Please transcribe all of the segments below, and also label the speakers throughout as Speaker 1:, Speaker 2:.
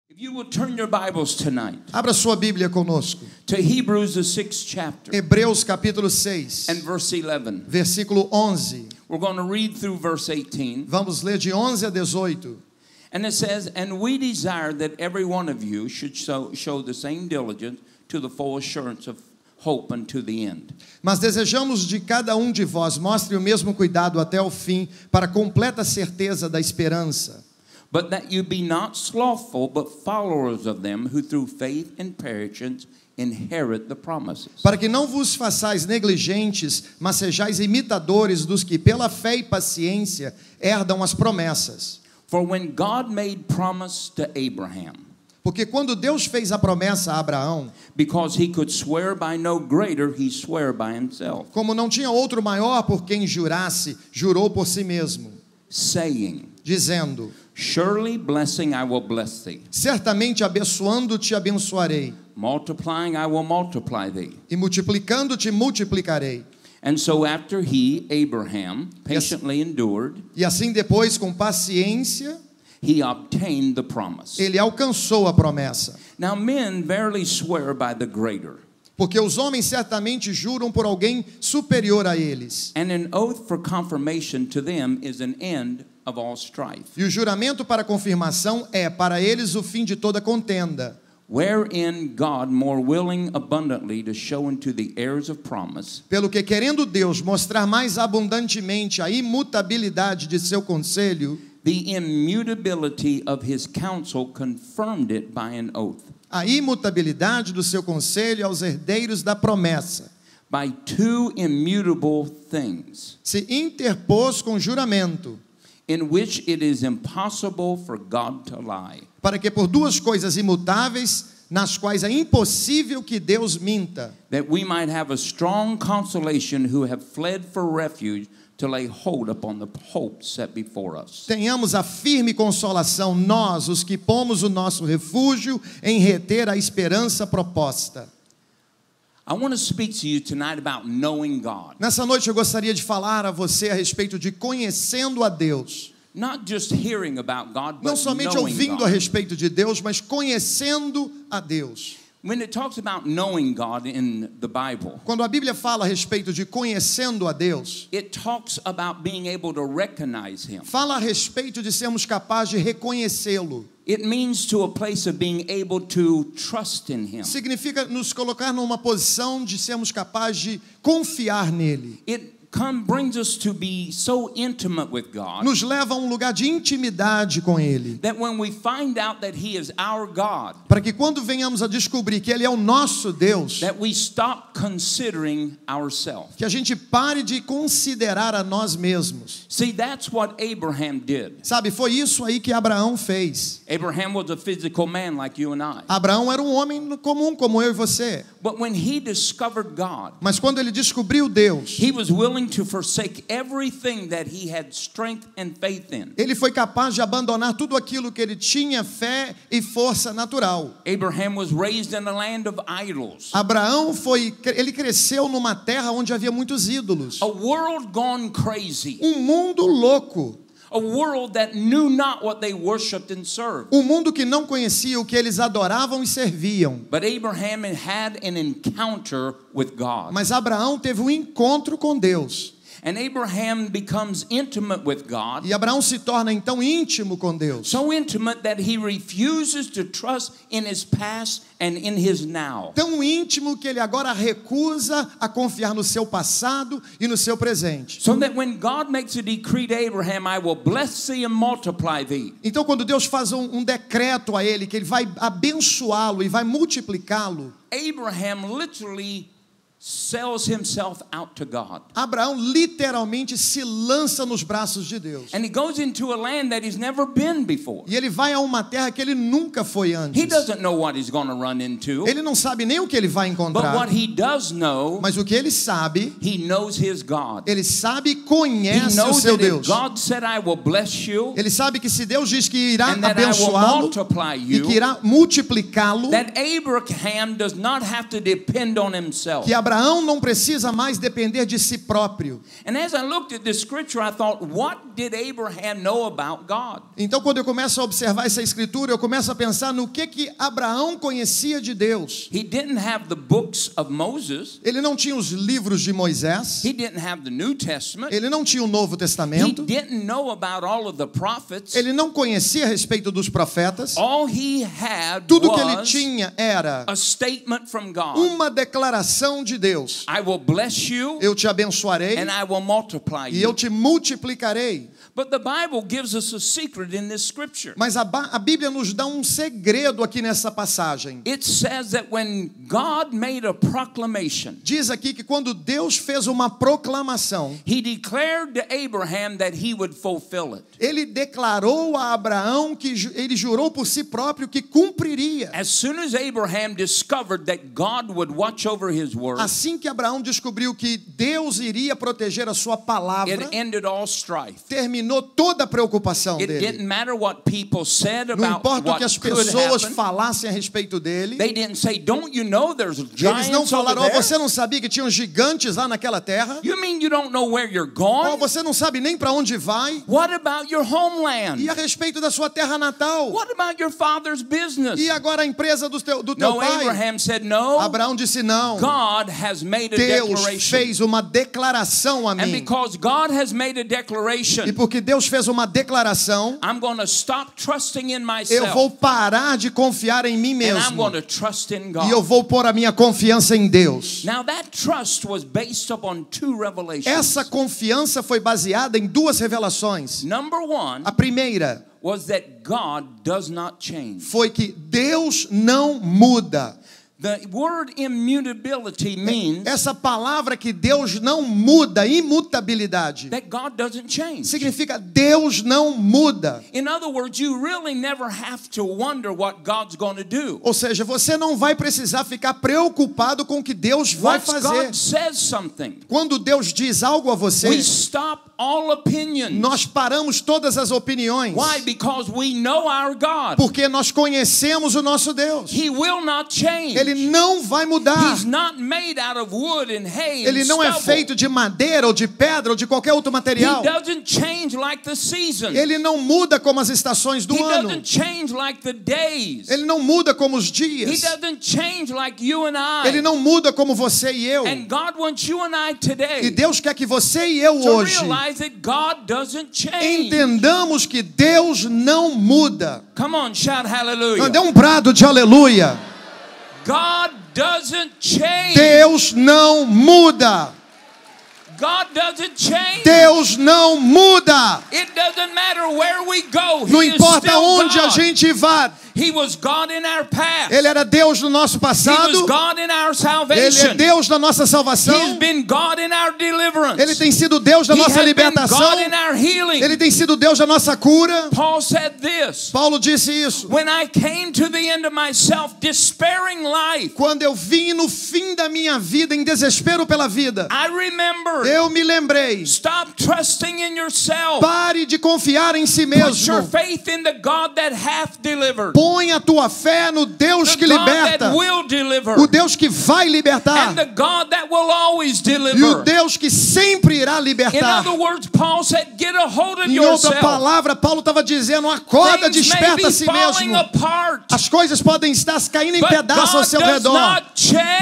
Speaker 1: If you will turn your Bibles tonight
Speaker 2: Abra sua Bíblia conosco.
Speaker 1: to Hebrews, the 6th chapter,
Speaker 2: Hebreus capítulo 6,
Speaker 1: and verse 11.
Speaker 2: versículo 11.
Speaker 1: We're going to read through verse 18.
Speaker 2: Vamos ler de 11 a 18.
Speaker 1: And it says, "And we desire that every one of you should show the same diligence to the full assurance of hope unto the end."
Speaker 2: Mas desejamos de cada de vós mostre o mesmo cuidado até o fim, para a completa certeza da esperança.
Speaker 1: "But that you be not slothful, but followers of them who through faith and patience inherit the promises."
Speaker 2: Para que não vos façais negligentes, mas sejais imitadores dos que pela fé e paciência herdam as promessas.
Speaker 1: "For when God made promise to Abraham,
Speaker 2: Porque quando Deus fez a promessa a Abraão,
Speaker 1: because he could swear by no greater, he swore by himself,
Speaker 2: como não tinha outro maior por quem jurasse, jurou por si mesmo,
Speaker 1: saying,
Speaker 2: dizendo:
Speaker 1: Surely blessing I will bless thee,
Speaker 2: certamente abençoando-te abençoarei,
Speaker 1: multiplying I will multiply thee.
Speaker 2: e multiplicando-te multiplicarei.
Speaker 1: And so after he, Abraham, patiently endured,
Speaker 2: E assim depois, com paciência,
Speaker 1: he obtained the promise.
Speaker 2: ele alcançou a promessa.
Speaker 1: Now men verily swear by the greater,
Speaker 2: Porque os homens certamente juram por alguém superior a eles.
Speaker 1: and an oath for confirmation to them is an end of all strife,
Speaker 2: E o juramento para confirmação é para eles o fim de toda contenda.
Speaker 1: wherein God more willing abundantly to show unto the heirs of promise
Speaker 2: Pelo que, querendo Deus mostrar mais abundantemente a imutabilidade de seu conselho,
Speaker 1: the immutability of his counsel, confirmed it by an oath,
Speaker 2: a imutabilidade do seu conselho aos herdeiros da promessa,
Speaker 1: by two immutable things,
Speaker 2: se interpôs com juramento,
Speaker 1: in which it is impossible for God to lie,
Speaker 2: para que por duas coisas imutáveis, nas quais é impossível que Deus minta,
Speaker 1: that we might have a strong consolation who have fled for refuge to lay hold upon the hope set before us.
Speaker 2: tenhamos a firme consolação, nós, os que pomos o nosso refúgio em reter a esperança proposta.
Speaker 1: I want to speak to you tonight about knowing God.
Speaker 2: Nessa noite eu gostaria de falar a você a respeito de conhecendo a Deus.
Speaker 1: Not just hearing about God,
Speaker 2: Não
Speaker 1: but
Speaker 2: somente
Speaker 1: knowing
Speaker 2: ouvindo a
Speaker 1: God.
Speaker 2: respeito de Deus, mas conhecendo a Deus.
Speaker 1: When it talks about knowing God in the Bible,
Speaker 2: Quando a Bíblia fala a respeito de conhecendo a Deus,
Speaker 1: it talks about being able to recognize Him.
Speaker 2: fala a respeito de sermos capazes de reconhecê-lo.
Speaker 1: It means to a place of being able to trust in Him.
Speaker 2: Significa nos colocar numa posição de sermos capazes de confiar nele.
Speaker 1: It brings us to be so intimate with God
Speaker 2: Nos leva a lugar de intimidade com ele.
Speaker 1: that when we find out that He is our God,
Speaker 2: Para que quando venhamos a descobrir que ele é o nosso Deus,
Speaker 1: that we stop considering ourselves.
Speaker 2: que a gente pare de considerar a nós mesmos.
Speaker 1: See, that's what Abraham did.
Speaker 2: Sabe, foi isso aí que Abraão fez.
Speaker 1: Abraham was a physical man like you and I.
Speaker 2: Abraão era um homem comum como eu e você.
Speaker 1: But when he discovered God,
Speaker 2: Mas quando ele descobriu Deus,
Speaker 1: he was willing to forsake everything that he had strength and faith in.
Speaker 2: ele foi capaz de abandonar tudo aquilo que ele tinha fé e força natural.
Speaker 1: Abraham was raised in a land of idols.
Speaker 2: Abraão ele cresceu numa terra onde havia muitos ídolos.
Speaker 1: A world gone crazy.
Speaker 2: Mundo louco.
Speaker 1: A world that knew not what they worshipped and served.
Speaker 2: Mundo que não conhecia o que eles adoravam e serviam.
Speaker 1: But Abraham had an encounter with God.
Speaker 2: Mas Abraão teve um encontro com Deus.
Speaker 1: And Abraham becomes intimate with God.
Speaker 2: E Abraão se torna então íntimo com Deus.
Speaker 1: So intimate that he refuses to trust in his past and in his now.
Speaker 2: Tão íntimo que ele agora recusa a confiar no seu passado e no seu presente.
Speaker 1: So that when God makes a decree to Abraham, I will bless thee and multiply thee.
Speaker 2: Então quando Deus faz um decreto a ele que ele vai abençoá-lo e vai multiplicá-lo,
Speaker 1: Abraham literally sells himself out to God.
Speaker 2: Abraão literalmente se lança nos braços de Deus.
Speaker 1: And he goes into a land that he's never been before.
Speaker 2: E ele vai a uma terra que ele nunca foi antes.
Speaker 1: He doesn't know what he's going to run into.
Speaker 2: Ele não sabe nem o que ele vai
Speaker 1: But
Speaker 2: encontrar.
Speaker 1: what he does know,
Speaker 2: Mas o que ele sabe,
Speaker 1: he knows his God.
Speaker 2: ele sabe e
Speaker 1: He
Speaker 2: conhece o
Speaker 1: knows
Speaker 2: seu
Speaker 1: that if
Speaker 2: Deus.
Speaker 1: God said I will bless you
Speaker 2: Ele sabe que se Deus diz que irá
Speaker 1: and that I will
Speaker 2: abençoá-lo
Speaker 1: multiply
Speaker 2: e que
Speaker 1: you,
Speaker 2: irá multiplicá-lo,
Speaker 1: that Abraham does not have to depend on himself.
Speaker 2: que Abraão não precisa mais depender de si próprio.
Speaker 1: And as I looked at this scripture, I thought, what did Abraham know about God?
Speaker 2: Então, quando eu começo a observar essa escritura, eu começo a pensar no que Abraão conhecia de Deus.
Speaker 1: He didn't have the books of Moses.
Speaker 2: Ele não tinha os livros de Moisés.
Speaker 1: He didn't have the New Testament.
Speaker 2: Ele não tinha o Novo
Speaker 1: He
Speaker 2: Testamento.
Speaker 1: didn't know about all of the prophets.
Speaker 2: Ele não conhecia a respeito dos profetas.
Speaker 1: All he had
Speaker 2: Tudo que ele
Speaker 1: was
Speaker 2: tinha era
Speaker 1: a statement from God.
Speaker 2: uma declaração de Deus.
Speaker 1: I will bless you
Speaker 2: Eu te abençoarei
Speaker 1: and I will multiply
Speaker 2: e eu
Speaker 1: you.
Speaker 2: te multiplicarei.
Speaker 1: But the Bible gives us a secret in this scripture.
Speaker 2: Mas a Bíblia nos dá um segredo aqui nessa passagem.
Speaker 1: It says that when God made a proclamation,
Speaker 2: Diz aqui que quando Deus fez uma proclamação,
Speaker 1: he declared to Abraham that he would fulfill it.
Speaker 2: ele declarou a Abraão que ele jurou por si próprio que cumpriria.
Speaker 1: As soon as Abraham discovered that God would watch over his word,
Speaker 2: Assim que Abraão descobriu que Deus iria proteger a sua palavra,
Speaker 1: it ended all strife.
Speaker 2: terminou toda a preocupação
Speaker 1: It
Speaker 2: dele.
Speaker 1: didn't matter what people said
Speaker 2: Não
Speaker 1: about
Speaker 2: importa o que as
Speaker 1: what could
Speaker 2: pessoas
Speaker 1: happen.
Speaker 2: falassem a respeito dele.
Speaker 1: They didn't say, "Don't you know there's
Speaker 2: Eles
Speaker 1: giants
Speaker 2: não
Speaker 1: over
Speaker 2: falaram,
Speaker 1: there?
Speaker 2: você não sabia que tinham gigantes lá naquela terra?
Speaker 1: You mean you don't know where you're
Speaker 2: Oh,
Speaker 1: going?
Speaker 2: você não sabe nem para onde vai?
Speaker 1: What about your homeland?
Speaker 2: E a respeito da sua terra natal?
Speaker 1: What about your father's business?"
Speaker 2: E agora a empresa do teu
Speaker 1: No,
Speaker 2: pai?
Speaker 1: Abraham said, "No.
Speaker 2: Abraão disse não.
Speaker 1: God has made a
Speaker 2: Deus
Speaker 1: declaration."
Speaker 2: fez uma declaração a
Speaker 1: And
Speaker 2: mim.
Speaker 1: because God has made a
Speaker 2: E
Speaker 1: declaration,
Speaker 2: porque Deus fez uma declaração,
Speaker 1: I'm going to stop trusting in
Speaker 2: eu
Speaker 1: myself.
Speaker 2: vou parar de confiar em mim
Speaker 1: And I'm
Speaker 2: mesmo.
Speaker 1: going to trust in
Speaker 2: E eu
Speaker 1: God.
Speaker 2: vou pôr a minha confiança em Deus.
Speaker 1: Now that trust was based upon two revelations.
Speaker 2: Essa confiança foi baseada em duas revelações.
Speaker 1: Number one
Speaker 2: A primeira
Speaker 1: was that God does not change.
Speaker 2: foi que Deus não muda.
Speaker 1: The word immutability means
Speaker 2: Essa palavra que Deus não muda, imutabilidade,
Speaker 1: that God doesn't change.
Speaker 2: significa Deus não muda.
Speaker 1: In other words, you really never have to wonder what God's going to do.
Speaker 2: Ou seja, você não vai precisar ficar preocupado com o que Deus vai
Speaker 1: Once
Speaker 2: fazer.
Speaker 1: God says something,
Speaker 2: Quando Deus diz algo a você,
Speaker 1: we stop all opinions.
Speaker 2: nós paramos todas as opiniões.
Speaker 1: Why? Because we know our God.
Speaker 2: Porque nós conhecemos o nosso Deus.
Speaker 1: He will not change.
Speaker 2: Ele não vai mudar.
Speaker 1: He's not made out of wood and hay
Speaker 2: Ele
Speaker 1: and
Speaker 2: não é
Speaker 1: stubble.
Speaker 2: feito de madeira ou de pedra ou de qualquer outro
Speaker 1: He
Speaker 2: material.
Speaker 1: doesn't change like the seasons.
Speaker 2: Ele não muda como as estações do
Speaker 1: He
Speaker 2: ano.
Speaker 1: doesn't change like the days.
Speaker 2: Ele não muda como os
Speaker 1: He
Speaker 2: dias.
Speaker 1: doesn't change like you and I.
Speaker 2: Ele não muda como você e eu.
Speaker 1: And God wants you and I
Speaker 2: E
Speaker 1: today
Speaker 2: Deus quer que você e eu
Speaker 1: to
Speaker 2: hoje
Speaker 1: realize that God doesn't change.
Speaker 2: entendamos que Deus não muda.
Speaker 1: Come on, shout hallelujah.
Speaker 2: Dê um brado de aleluia.
Speaker 1: God doesn't change.
Speaker 2: Deus não muda.
Speaker 1: God doesn't change.
Speaker 2: Deus não muda.
Speaker 1: It doesn't matter where we go.
Speaker 2: Não
Speaker 1: He is
Speaker 2: importa
Speaker 1: still
Speaker 2: onde a
Speaker 1: God.
Speaker 2: gente vá.
Speaker 1: He was God in our past.
Speaker 2: Ele era Deus no nosso
Speaker 1: He
Speaker 2: passado.
Speaker 1: was God in our
Speaker 2: Ele
Speaker 1: salvation.
Speaker 2: é Deus na nossa
Speaker 1: He's
Speaker 2: salvação.
Speaker 1: been God in our deliverance.
Speaker 2: Ele tem sido Deus da
Speaker 1: He
Speaker 2: nossa
Speaker 1: has been
Speaker 2: libertação.
Speaker 1: God in our healing.
Speaker 2: Ele tem sido Deus da nossa cura.
Speaker 1: Paul said this,
Speaker 2: Paulo disse isso.
Speaker 1: when I came to the end of myself, despairing life,
Speaker 2: Quando eu vim no fim da minha vida em desespero pela vida,
Speaker 1: I remember,
Speaker 2: eu me lembrei.
Speaker 1: stop trusting in yourself.
Speaker 2: Pare de confiar em si
Speaker 1: Put your
Speaker 2: mesmo.
Speaker 1: faith in the God that hath delivered.
Speaker 2: Põe a tua fé no Deus
Speaker 1: The
Speaker 2: que
Speaker 1: God
Speaker 2: liberta.
Speaker 1: that will deliver.
Speaker 2: O Deus que vai libertar.
Speaker 1: And the God that will always
Speaker 2: E o
Speaker 1: deliver.
Speaker 2: Deus que sempre irá
Speaker 1: In
Speaker 2: libertar.
Speaker 1: other words, Paul said, get a hold of
Speaker 2: Em outra
Speaker 1: yourself.
Speaker 2: palavra, Paulo estava dizendo, acorda,
Speaker 1: Things may
Speaker 2: desperta a
Speaker 1: be
Speaker 2: si
Speaker 1: falling
Speaker 2: mesmo.
Speaker 1: apart,
Speaker 2: As coisas podem estar caindo em
Speaker 1: but
Speaker 2: pedaços ao
Speaker 1: God
Speaker 2: seu
Speaker 1: does
Speaker 2: redor.
Speaker 1: not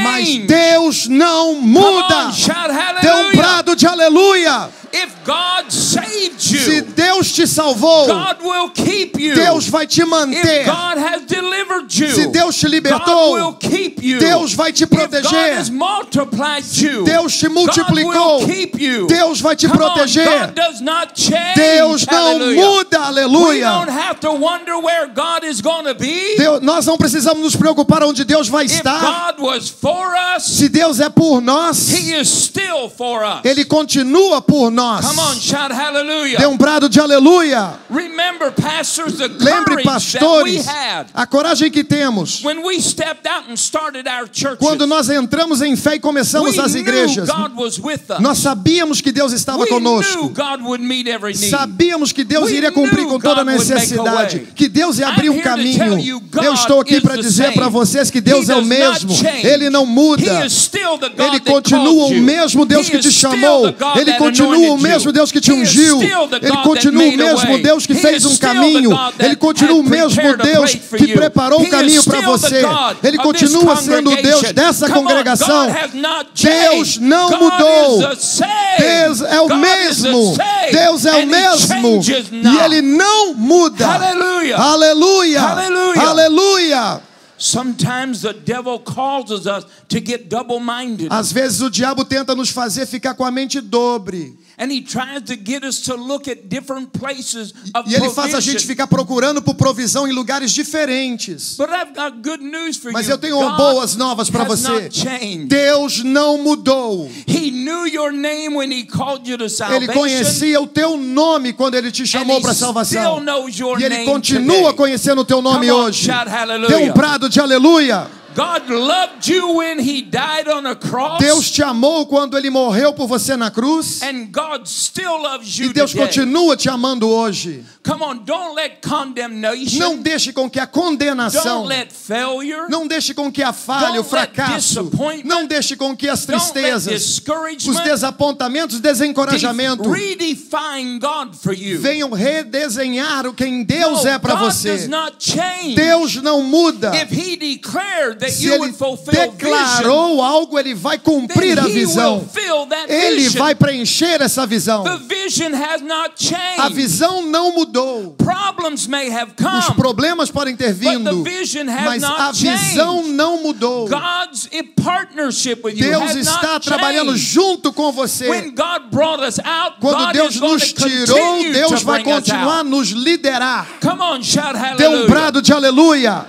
Speaker 2: Mas
Speaker 1: change.
Speaker 2: Deus não
Speaker 1: Come
Speaker 2: muda.
Speaker 1: on, shout
Speaker 2: Dê um
Speaker 1: hallelujah.
Speaker 2: brado de aleluia.
Speaker 1: If God saved
Speaker 2: Se
Speaker 1: you,
Speaker 2: Deus te salvou,
Speaker 1: God will keep you.
Speaker 2: Deus vai te manter.
Speaker 1: If God has delivered you,
Speaker 2: Se Deus te
Speaker 1: God will
Speaker 2: libertou,
Speaker 1: keep you.
Speaker 2: Deus vai te
Speaker 1: If God
Speaker 2: proteger.
Speaker 1: has multiplied you,
Speaker 2: Deus te multiplicou.
Speaker 1: God will keep you.
Speaker 2: Deus vai te
Speaker 1: Come on,
Speaker 2: proteger.
Speaker 1: God does not change.
Speaker 2: Deus não
Speaker 1: Hallelujah.
Speaker 2: muda,
Speaker 1: We
Speaker 2: aleluia.
Speaker 1: don't have to wonder where God is going to be.
Speaker 2: Nós não precisamos nos preocupar onde Deus vai
Speaker 1: If
Speaker 2: estar.
Speaker 1: God was for us,
Speaker 2: Se Deus é por nós,
Speaker 1: He is still for us.
Speaker 2: Ele continua por nós.
Speaker 1: Come on, shout hallelujah. hallelujah.
Speaker 2: Dê um brado de aleluia.
Speaker 1: Remember, pastors, the
Speaker 2: Lembre,
Speaker 1: courage that we
Speaker 2: pastores,
Speaker 1: had
Speaker 2: a coragem que temos.
Speaker 1: when we stepped out and started our churches.
Speaker 2: Quando nós entramos em fé e começamos
Speaker 1: We
Speaker 2: as
Speaker 1: knew
Speaker 2: igrejas,
Speaker 1: God was with us.
Speaker 2: nós sabíamos que Deus estava
Speaker 1: We knew
Speaker 2: conosco.
Speaker 1: God would meet every need.
Speaker 2: Sabíamos que Deus
Speaker 1: We
Speaker 2: iria cumprir
Speaker 1: knew
Speaker 2: com toda a
Speaker 1: God would make a
Speaker 2: necessidade,
Speaker 1: way.
Speaker 2: que Deus ia abrir
Speaker 1: I'm
Speaker 2: um
Speaker 1: here to
Speaker 2: caminho.
Speaker 1: tell you, God
Speaker 2: Eu estou aqui
Speaker 1: is
Speaker 2: para
Speaker 1: the
Speaker 2: dizer
Speaker 1: same.
Speaker 2: para vocês que Deus
Speaker 1: He
Speaker 2: é o
Speaker 1: does not
Speaker 2: mesmo.
Speaker 1: change.
Speaker 2: Ele não muda.
Speaker 1: He is still the God
Speaker 2: Ele
Speaker 1: that
Speaker 2: continua
Speaker 1: called
Speaker 2: o
Speaker 1: you.
Speaker 2: mesmo Deus
Speaker 1: He
Speaker 2: que te
Speaker 1: is still
Speaker 2: chamou.
Speaker 1: the God
Speaker 2: Ele
Speaker 1: that
Speaker 2: continua o
Speaker 1: anointed
Speaker 2: mesmo
Speaker 1: you.
Speaker 2: Deus que te
Speaker 1: He is
Speaker 2: ungiu.
Speaker 1: still the
Speaker 2: Ele
Speaker 1: God
Speaker 2: continua
Speaker 1: that
Speaker 2: o
Speaker 1: made a
Speaker 2: mesmo
Speaker 1: way.
Speaker 2: Deus que
Speaker 1: He
Speaker 2: fez
Speaker 1: is
Speaker 2: um
Speaker 1: still the
Speaker 2: caminho.
Speaker 1: God that
Speaker 2: Ele continua o
Speaker 1: had
Speaker 2: mesmo
Speaker 1: prepared a
Speaker 2: Deus
Speaker 1: place for
Speaker 2: que
Speaker 1: you.
Speaker 2: preparou
Speaker 1: He
Speaker 2: um caminho
Speaker 1: is
Speaker 2: para
Speaker 1: still the
Speaker 2: você.
Speaker 1: God
Speaker 2: Ele
Speaker 1: of this
Speaker 2: continua sendo o Deus
Speaker 1: congregation.
Speaker 2: dessa
Speaker 1: Come on,
Speaker 2: congregação.
Speaker 1: God has not
Speaker 2: Deus
Speaker 1: changed.
Speaker 2: não
Speaker 1: God
Speaker 2: mudou.
Speaker 1: is the same.
Speaker 2: Deus é o
Speaker 1: God
Speaker 2: mesmo.
Speaker 1: is the same.
Speaker 2: Deus é o
Speaker 1: And He
Speaker 2: mesmo.
Speaker 1: changes
Speaker 2: E
Speaker 1: not.
Speaker 2: Ele não muda.
Speaker 1: Hallelujah.
Speaker 2: Aleluia.
Speaker 1: Hallelujah.
Speaker 2: Aleluia.
Speaker 1: Sometimes the devil causes us to get double-minded.
Speaker 2: Às vezes o diabo tenta nos fazer ficar com a mente dobre.
Speaker 1: And he tries to get us to look at different places of
Speaker 2: E ele faz a gente
Speaker 1: provision.
Speaker 2: ficar procurando por provisão em lugares diferentes.
Speaker 1: But I've got good news for
Speaker 2: Mas
Speaker 1: you.
Speaker 2: eu tenho
Speaker 1: God
Speaker 2: boas novas para
Speaker 1: has
Speaker 2: você.
Speaker 1: not changed.
Speaker 2: Deus não mudou.
Speaker 1: He knew your name when he called you to
Speaker 2: Ele
Speaker 1: salvation.
Speaker 2: conhecia o teu nome quando ele te chamou
Speaker 1: And
Speaker 2: para a
Speaker 1: he still
Speaker 2: salvação.
Speaker 1: knows your
Speaker 2: E ele
Speaker 1: name
Speaker 2: continua
Speaker 1: today.
Speaker 2: conhecendo o teu nome
Speaker 1: Come on,
Speaker 2: hoje.
Speaker 1: shout hallelujah.
Speaker 2: Dê um brado de aleluia.
Speaker 1: God loved you when he died on a cross.
Speaker 2: Deus te amou quando ele morreu por você na cruz.
Speaker 1: And God still loves
Speaker 2: E
Speaker 1: you
Speaker 2: Deus
Speaker 1: today.
Speaker 2: continua te amando hoje.
Speaker 1: Come on, don't let condemnation.
Speaker 2: Não deixe com que a condenação,
Speaker 1: Don't let failure.
Speaker 2: não deixe com que a falha, o
Speaker 1: Don't let
Speaker 2: fracasso,
Speaker 1: disappointment.
Speaker 2: não deixe com que as
Speaker 1: Don't let
Speaker 2: tristezas,
Speaker 1: discouragement.
Speaker 2: os desapontamentos, desencorajamento
Speaker 1: Redefine God for you.
Speaker 2: venham redesenhar o quem Deus
Speaker 1: No,
Speaker 2: é para
Speaker 1: God
Speaker 2: você.
Speaker 1: does not change.
Speaker 2: Deus não muda.
Speaker 1: If he declared that
Speaker 2: Se
Speaker 1: you
Speaker 2: ele
Speaker 1: would fulfill
Speaker 2: declarou algo, ele vai
Speaker 1: vision,
Speaker 2: cumprir
Speaker 1: then
Speaker 2: a
Speaker 1: he will
Speaker 2: visão.
Speaker 1: fill that
Speaker 2: Ele
Speaker 1: vision.
Speaker 2: vai preencher essa visão.
Speaker 1: The vision has not
Speaker 2: A
Speaker 1: changed.
Speaker 2: visão não mudou.
Speaker 1: Problems may have
Speaker 2: Os
Speaker 1: come,
Speaker 2: problemas podem ter
Speaker 1: but the
Speaker 2: vindo,
Speaker 1: vision has
Speaker 2: mas
Speaker 1: not
Speaker 2: a visão
Speaker 1: changed.
Speaker 2: não mudou.
Speaker 1: God's in partnership with you
Speaker 2: Deus
Speaker 1: has
Speaker 2: está
Speaker 1: not
Speaker 2: trabalhando
Speaker 1: changed.
Speaker 2: junto com você.
Speaker 1: When God brought us out,
Speaker 2: Quando
Speaker 1: God
Speaker 2: Deus
Speaker 1: is going
Speaker 2: nos
Speaker 1: to
Speaker 2: tirou,
Speaker 1: continue
Speaker 2: Deus
Speaker 1: to
Speaker 2: vai
Speaker 1: bring us
Speaker 2: continuar a
Speaker 1: out.
Speaker 2: nos liderar.
Speaker 1: Come on, shout
Speaker 2: Dê um
Speaker 1: hallelujah.
Speaker 2: brado de aleluia.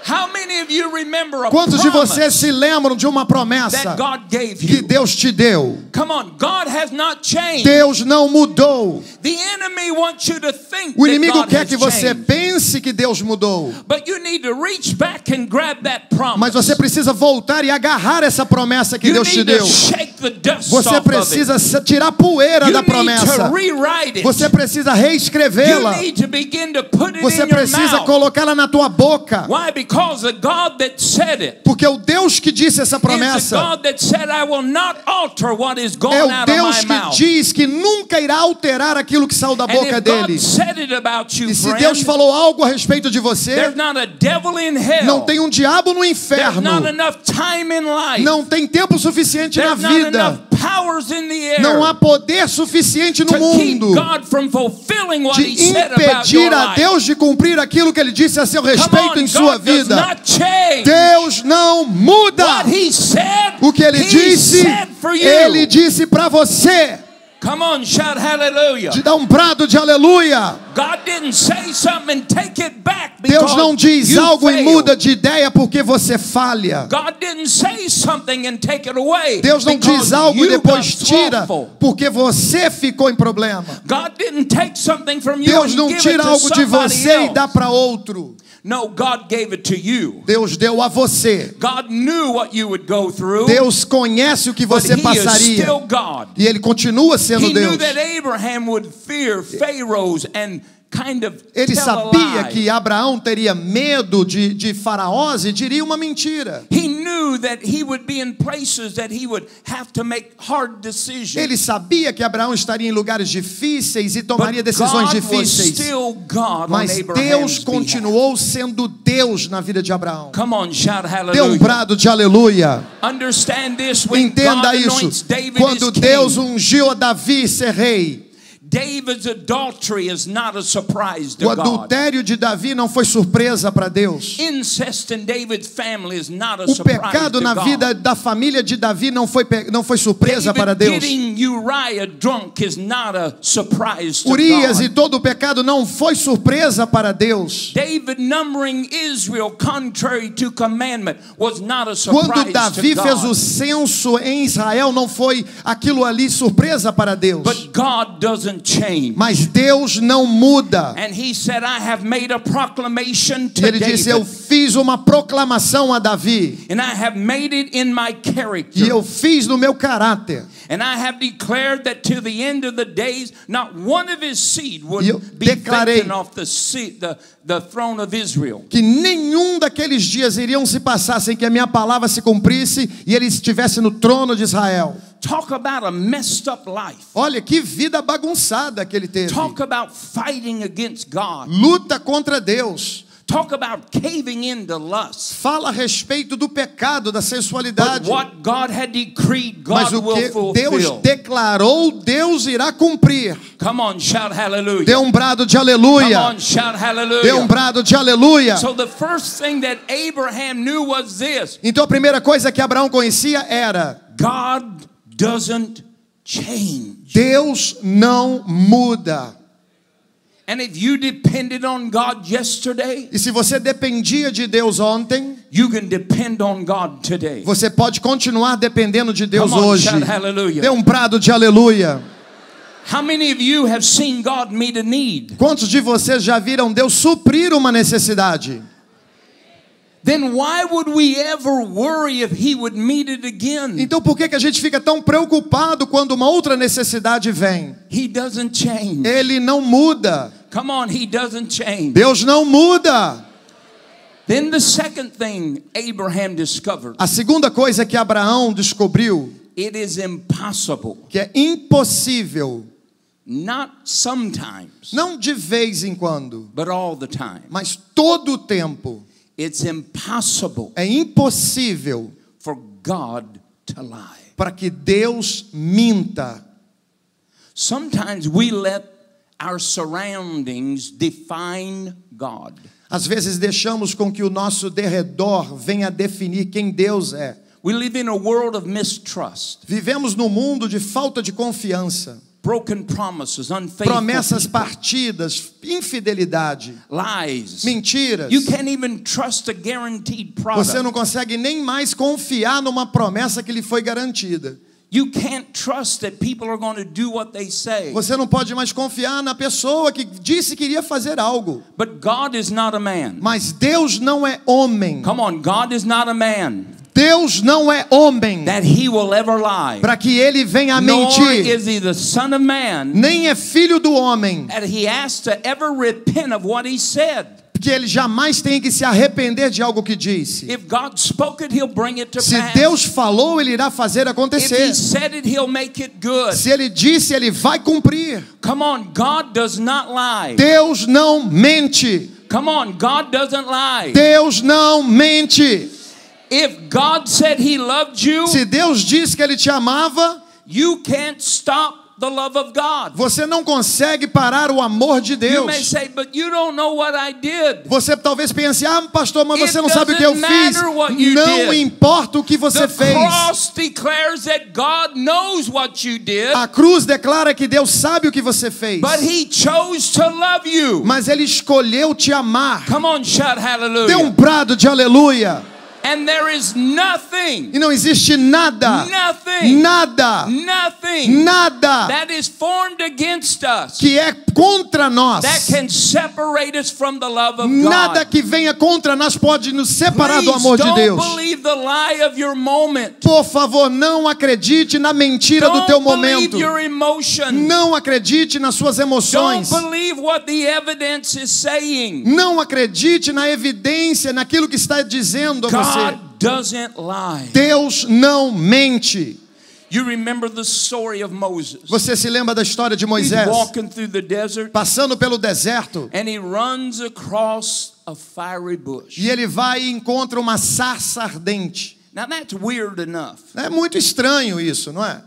Speaker 1: How many of you remember a
Speaker 2: Quantos de
Speaker 1: promise
Speaker 2: vocês se lembram de uma promessa
Speaker 1: that God gave
Speaker 2: que
Speaker 1: you?
Speaker 2: Deus te deu?
Speaker 1: Come on, God has not changed.
Speaker 2: Deus não mudou.
Speaker 1: The enemy wants you to think
Speaker 2: O
Speaker 1: that
Speaker 2: inimigo
Speaker 1: God
Speaker 2: quer
Speaker 1: has
Speaker 2: que você
Speaker 1: changed.
Speaker 2: pense que Deus mudou.
Speaker 1: But you need to reach back and grab that promise.
Speaker 2: Mas você precisa voltar e agarrar essa promessa que
Speaker 1: You
Speaker 2: Deus te
Speaker 1: need
Speaker 2: deu.
Speaker 1: to shake the dust
Speaker 2: Você
Speaker 1: off
Speaker 2: precisa
Speaker 1: of it.
Speaker 2: tirar a poeira
Speaker 1: You
Speaker 2: da
Speaker 1: need to
Speaker 2: promessa.
Speaker 1: rewrite it.
Speaker 2: Você precisa reescrevê-la.
Speaker 1: You need to begin to put it
Speaker 2: Você
Speaker 1: in your
Speaker 2: precisa
Speaker 1: mouth.
Speaker 2: colocá-la na tua boca.
Speaker 1: Why? Because the God that said it
Speaker 2: Porque o Deus que disse essa
Speaker 1: is the
Speaker 2: promessa
Speaker 1: God that said, I will not alter what is going
Speaker 2: é o
Speaker 1: out
Speaker 2: Deus
Speaker 1: of my
Speaker 2: que
Speaker 1: mouth.
Speaker 2: diz que nunca irá alterar aquilo que saiu da
Speaker 1: And
Speaker 2: boca
Speaker 1: if
Speaker 2: dele.
Speaker 1: God said it about you,
Speaker 2: E se
Speaker 1: friend,
Speaker 2: Deus falou algo a respeito de você,
Speaker 1: there's not a devil in hell.
Speaker 2: não tem um diabo no
Speaker 1: There's
Speaker 2: inferno.
Speaker 1: not enough time in life.
Speaker 2: Não tem tempo suficiente na
Speaker 1: There's not
Speaker 2: vida.
Speaker 1: enough powers in the air
Speaker 2: Não há poder suficiente no
Speaker 1: to keep
Speaker 2: mundo
Speaker 1: God from fulfilling what
Speaker 2: de
Speaker 1: He said about
Speaker 2: impedir
Speaker 1: your
Speaker 2: a
Speaker 1: life.
Speaker 2: Deus de cumprir aquilo que Ele disse a seu
Speaker 1: Come
Speaker 2: respeito
Speaker 1: on,
Speaker 2: em sua
Speaker 1: God does
Speaker 2: vida.
Speaker 1: not change.
Speaker 2: Deus não muda.
Speaker 1: What He said,
Speaker 2: O que Ele
Speaker 1: He
Speaker 2: disse,
Speaker 1: said for you.
Speaker 2: Ele disse para você.
Speaker 1: Come on, shout hallelujah.
Speaker 2: De dar um brado de aleluia.
Speaker 1: God didn't say something and take it back
Speaker 2: Deus não
Speaker 1: because
Speaker 2: diz
Speaker 1: you
Speaker 2: algo e
Speaker 1: failed.
Speaker 2: muda de ideia porque você falha.
Speaker 1: God didn't say something and take it away
Speaker 2: Deus não
Speaker 1: because
Speaker 2: diz algo e
Speaker 1: you
Speaker 2: depois
Speaker 1: got
Speaker 2: tira
Speaker 1: slothful.
Speaker 2: porque você ficou em problema.
Speaker 1: God didn't take something from you
Speaker 2: Deus
Speaker 1: and
Speaker 2: não
Speaker 1: give
Speaker 2: tira
Speaker 1: it to
Speaker 2: algo de
Speaker 1: somebody
Speaker 2: você
Speaker 1: else.
Speaker 2: e dá para outro.
Speaker 1: No, God gave it to you.
Speaker 2: Deus deu a você.
Speaker 1: God knew what you would go through.
Speaker 2: Deus conhece o que
Speaker 1: but
Speaker 2: você
Speaker 1: He is
Speaker 2: passaria.
Speaker 1: still God.
Speaker 2: E Ele continua sendo
Speaker 1: He
Speaker 2: Deus.
Speaker 1: knew that Abraham would fear pharaohs and kind of
Speaker 2: Ele
Speaker 1: tell a
Speaker 2: sabia
Speaker 1: lie.
Speaker 2: que Abraão teria medo de faraós e diria uma mentira.
Speaker 1: He knew that he would be in places that he would have to make hard decisions.
Speaker 2: Ele sabia que Abraão estaria em lugares difíceis e tomaria
Speaker 1: But
Speaker 2: decisões
Speaker 1: God was
Speaker 2: difíceis.
Speaker 1: still God
Speaker 2: Mas
Speaker 1: on
Speaker 2: Deus
Speaker 1: Abraham's
Speaker 2: continuou sendo Deus na vida de Abraão.
Speaker 1: behalf. Come on, shout
Speaker 2: Dê um
Speaker 1: hallelujah.
Speaker 2: brado de aleluia.
Speaker 1: Understand this, when
Speaker 2: Entenda
Speaker 1: God
Speaker 2: isso.
Speaker 1: anoints David
Speaker 2: Quando
Speaker 1: as
Speaker 2: Deus
Speaker 1: king,
Speaker 2: ungiu a Davi ser rei,
Speaker 1: David's adultery is not a surprise to
Speaker 2: o
Speaker 1: God.
Speaker 2: adultério de Davi não foi surpresa para Deus.
Speaker 1: Incest in David's family is not a
Speaker 2: O
Speaker 1: surprise
Speaker 2: pecado
Speaker 1: to
Speaker 2: na
Speaker 1: God.
Speaker 2: vida da família de Davi não foi surpresa para
Speaker 1: David
Speaker 2: Deus.
Speaker 1: getting Uriah drunk is not a surprise to
Speaker 2: Urias
Speaker 1: God.
Speaker 2: e todo o pecado não foi surpresa para Deus.
Speaker 1: David numbering Israel contrary to commandment was not a surprise
Speaker 2: Quando Davi
Speaker 1: to
Speaker 2: fez
Speaker 1: God.
Speaker 2: o censo em Israel, não foi aquilo ali surpresa para Deus.
Speaker 1: But God doesn't doesn't change.
Speaker 2: Mas Deus não muda.
Speaker 1: And he said, I have made a proclamation to
Speaker 2: E ele disse, eu
Speaker 1: David.
Speaker 2: fiz uma proclamação a Davi.
Speaker 1: And I have made it in my
Speaker 2: E
Speaker 1: character.
Speaker 2: eu fiz no meu caráter.
Speaker 1: And I have declared that to the end of the days, not one of his seed would
Speaker 2: E eu
Speaker 1: be
Speaker 2: declarei
Speaker 1: taken off the throne of Israel.
Speaker 2: Que nenhum daqueles dias iriam se passar sem que a minha palavra se cumprisse e ele estivesse no trono de Israel.
Speaker 1: Talk about a messed up life.
Speaker 2: Olha que vida bagunçada que ele teve.
Speaker 1: Talk about fighting against God.
Speaker 2: Luta contra Deus.
Speaker 1: Talk about caving into lust.
Speaker 2: Fala a respeito do pecado, da
Speaker 1: But
Speaker 2: sensualidade.
Speaker 1: what God had decreed,
Speaker 2: Mas
Speaker 1: God
Speaker 2: o
Speaker 1: will
Speaker 2: que Deus
Speaker 1: fulfill.
Speaker 2: declarou, Deus irá cumprir.
Speaker 1: Come on, shout hallelujah.
Speaker 2: Dê brado de
Speaker 1: Come
Speaker 2: aleluia.
Speaker 1: on, shout
Speaker 2: Dê
Speaker 1: hallelujah.
Speaker 2: brado de aleluia.
Speaker 1: So the first thing that Abraham knew was this:
Speaker 2: Então a primeira coisa que Abraão conhecia era:
Speaker 1: God doesn't change.
Speaker 2: Deus não muda.
Speaker 1: And if you depended on God yesterday,
Speaker 2: E se você dependia de Deus ontem,
Speaker 1: you can depend on God today.
Speaker 2: você pode continuar dependendo de Deus
Speaker 1: Come on,
Speaker 2: hoje.
Speaker 1: shout hallelujah.
Speaker 2: Dê brado de aleluia.
Speaker 1: How many of you have seen God meet a need?
Speaker 2: Quantos de vocês já viram Deus suprir uma necessidade?
Speaker 1: Then why would we ever worry if he would meet it again?
Speaker 2: Então por que a gente fica tão preocupado quando uma outra necessidade vem?
Speaker 1: He doesn't change.
Speaker 2: Ele não muda.
Speaker 1: Come on, he doesn't change.
Speaker 2: Deus não muda.
Speaker 1: Then the second thing Abraham discovered,
Speaker 2: A segunda coisa que Abraão descobriu,
Speaker 1: it is impossible,
Speaker 2: que é impossível,
Speaker 1: not sometimes,
Speaker 2: não de vez em quando,
Speaker 1: but all the time.
Speaker 2: mas todo o tempo,
Speaker 1: It's impossible
Speaker 2: é impossível
Speaker 1: for God to lie.
Speaker 2: para que Deus minta.
Speaker 1: Sometimes we let our surroundings define God.
Speaker 2: Às vezes deixamos com que o nosso derredor venha definir quem Deus é.
Speaker 1: We live in a world of mistrust,
Speaker 2: Vivemos num mundo de falta de confiança,
Speaker 1: broken promises, unfaithful
Speaker 2: promessas
Speaker 1: people,
Speaker 2: partidas, infidelidade,
Speaker 1: lies.
Speaker 2: mentiras.
Speaker 1: You can't even trust a guaranteed
Speaker 2: Você
Speaker 1: product.
Speaker 2: não consegue nem mais confiar numa promessa que lhe foi garantida.
Speaker 1: You can't trust that people are going to do what they say.
Speaker 2: Você não pode mais confiar na pessoa que disse que iria fazer algo.
Speaker 1: But God is not a man.
Speaker 2: Mas Deus não é homem.
Speaker 1: Come on, God is not a man
Speaker 2: Deus não é homem
Speaker 1: that he will ever lie.
Speaker 2: para que ele venha a
Speaker 1: Nor
Speaker 2: mentir.
Speaker 1: is he the son of man
Speaker 2: Nem é filho do homem,
Speaker 1: that he has to ever repent of what he said.
Speaker 2: que ele jamais tem que se arrepender de algo que disse.
Speaker 1: If God spoke it, he'll bring it to
Speaker 2: Se
Speaker 1: pass.
Speaker 2: Deus falou, ele irá fazer
Speaker 1: If
Speaker 2: acontecer.
Speaker 1: he said it, he'll make it good.
Speaker 2: Se ele disse, ele vai cumprir.
Speaker 1: Come on, God does not lie.
Speaker 2: Deus não mente.
Speaker 1: Come on, God doesn't lie.
Speaker 2: Deus não mente.
Speaker 1: If God said he loved you,
Speaker 2: Se Deus disse que ele te amava,
Speaker 1: you can't stop the love of God.
Speaker 2: você não consegue parar o amor de
Speaker 1: You may
Speaker 2: Deus.
Speaker 1: say, but you don't know what I did.
Speaker 2: Você talvez pense, pastor, mas
Speaker 1: It
Speaker 2: você não sabe o que eu
Speaker 1: doesn't
Speaker 2: fiz.
Speaker 1: matter what you
Speaker 2: Não
Speaker 1: did.
Speaker 2: importa o que você
Speaker 1: The
Speaker 2: fez.
Speaker 1: cross declares that God knows what you did,
Speaker 2: A cruz declara que Deus sabe o que você fez.
Speaker 1: but he chose to love you.
Speaker 2: Mas ele escolheu te amar.
Speaker 1: Come on, shout
Speaker 2: Dê
Speaker 1: hallelujah.
Speaker 2: brado de aleluia.
Speaker 1: And there is nothing,
Speaker 2: E não existe nada,
Speaker 1: nothing,
Speaker 2: nada,
Speaker 1: nothing
Speaker 2: nada
Speaker 1: that is formed against us
Speaker 2: que é contra nós.
Speaker 1: that can separate us from the love of
Speaker 2: Nada
Speaker 1: God.
Speaker 2: que venha contra nós pode nos separar do
Speaker 1: Please
Speaker 2: amor de
Speaker 1: don't
Speaker 2: Deus.
Speaker 1: believe the lie of your moment.
Speaker 2: Por favor, não acredite na mentira do teu
Speaker 1: Don't believe
Speaker 2: momento.
Speaker 1: your emotion.
Speaker 2: Não acredite nas suas
Speaker 1: Don't
Speaker 2: emoções.
Speaker 1: believe what the evidence is saying.
Speaker 2: Não acredite na evidência, naquilo que está dizendo a você.
Speaker 1: God doesn't lie.
Speaker 2: Deus não mente.
Speaker 1: You remember the story of Moses.
Speaker 2: Você se lembra da história de
Speaker 1: He's
Speaker 2: Moisés?
Speaker 1: walking through the desert
Speaker 2: Passando pelo deserto.
Speaker 1: and he runs across a fiery bush.
Speaker 2: E ele vai e encontra uma sarça ardente.
Speaker 1: Now that's weird enough.
Speaker 2: É muito estranho isso, não é?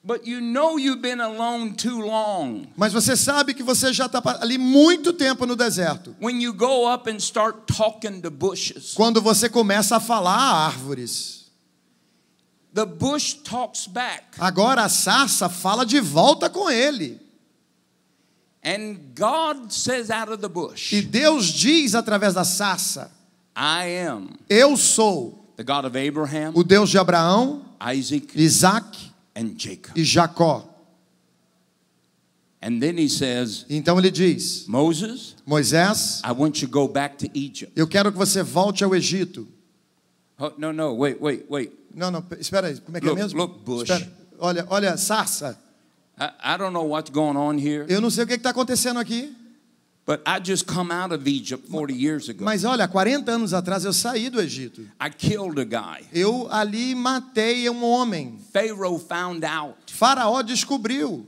Speaker 1: But you know you've been alone too long
Speaker 2: Mas você sabe que você já está ali muito tempo no deserto.
Speaker 1: when you go up and start talking to bushes.
Speaker 2: Quando você começa a falar a árvores.
Speaker 1: The bush talks back.
Speaker 2: Agora a sarça fala de volta com ele.
Speaker 1: And God says out of the bush,
Speaker 2: E Deus diz através da sarça:
Speaker 1: I am
Speaker 2: Eu sou
Speaker 1: the God of Abraham,
Speaker 2: o Deus de Abraão,
Speaker 1: Isaac,
Speaker 2: Isaac
Speaker 1: and Jacob.
Speaker 2: e Jacó.
Speaker 1: And then he says,
Speaker 2: Então ele diz:
Speaker 1: Moses,
Speaker 2: Moisés,
Speaker 1: I want you to go back to Egypt.
Speaker 2: eu quero que você volte ao Egito.
Speaker 1: Oh, no, wait.
Speaker 2: Não, espera aí, como é que
Speaker 1: Look,
Speaker 2: é mesmo?
Speaker 1: look, bush.
Speaker 2: Espera. Olha, sarça.
Speaker 1: I don't know what's going on here,
Speaker 2: Eu não sei o que está acontecendo aqui,
Speaker 1: but I just come out of Egypt 40 years ago.
Speaker 2: mas olha, 40 anos atrás eu saí do Egito.
Speaker 1: I killed a guy.
Speaker 2: Eu ali matei um homem.
Speaker 1: Pharaoh found out,
Speaker 2: Faraó descobriu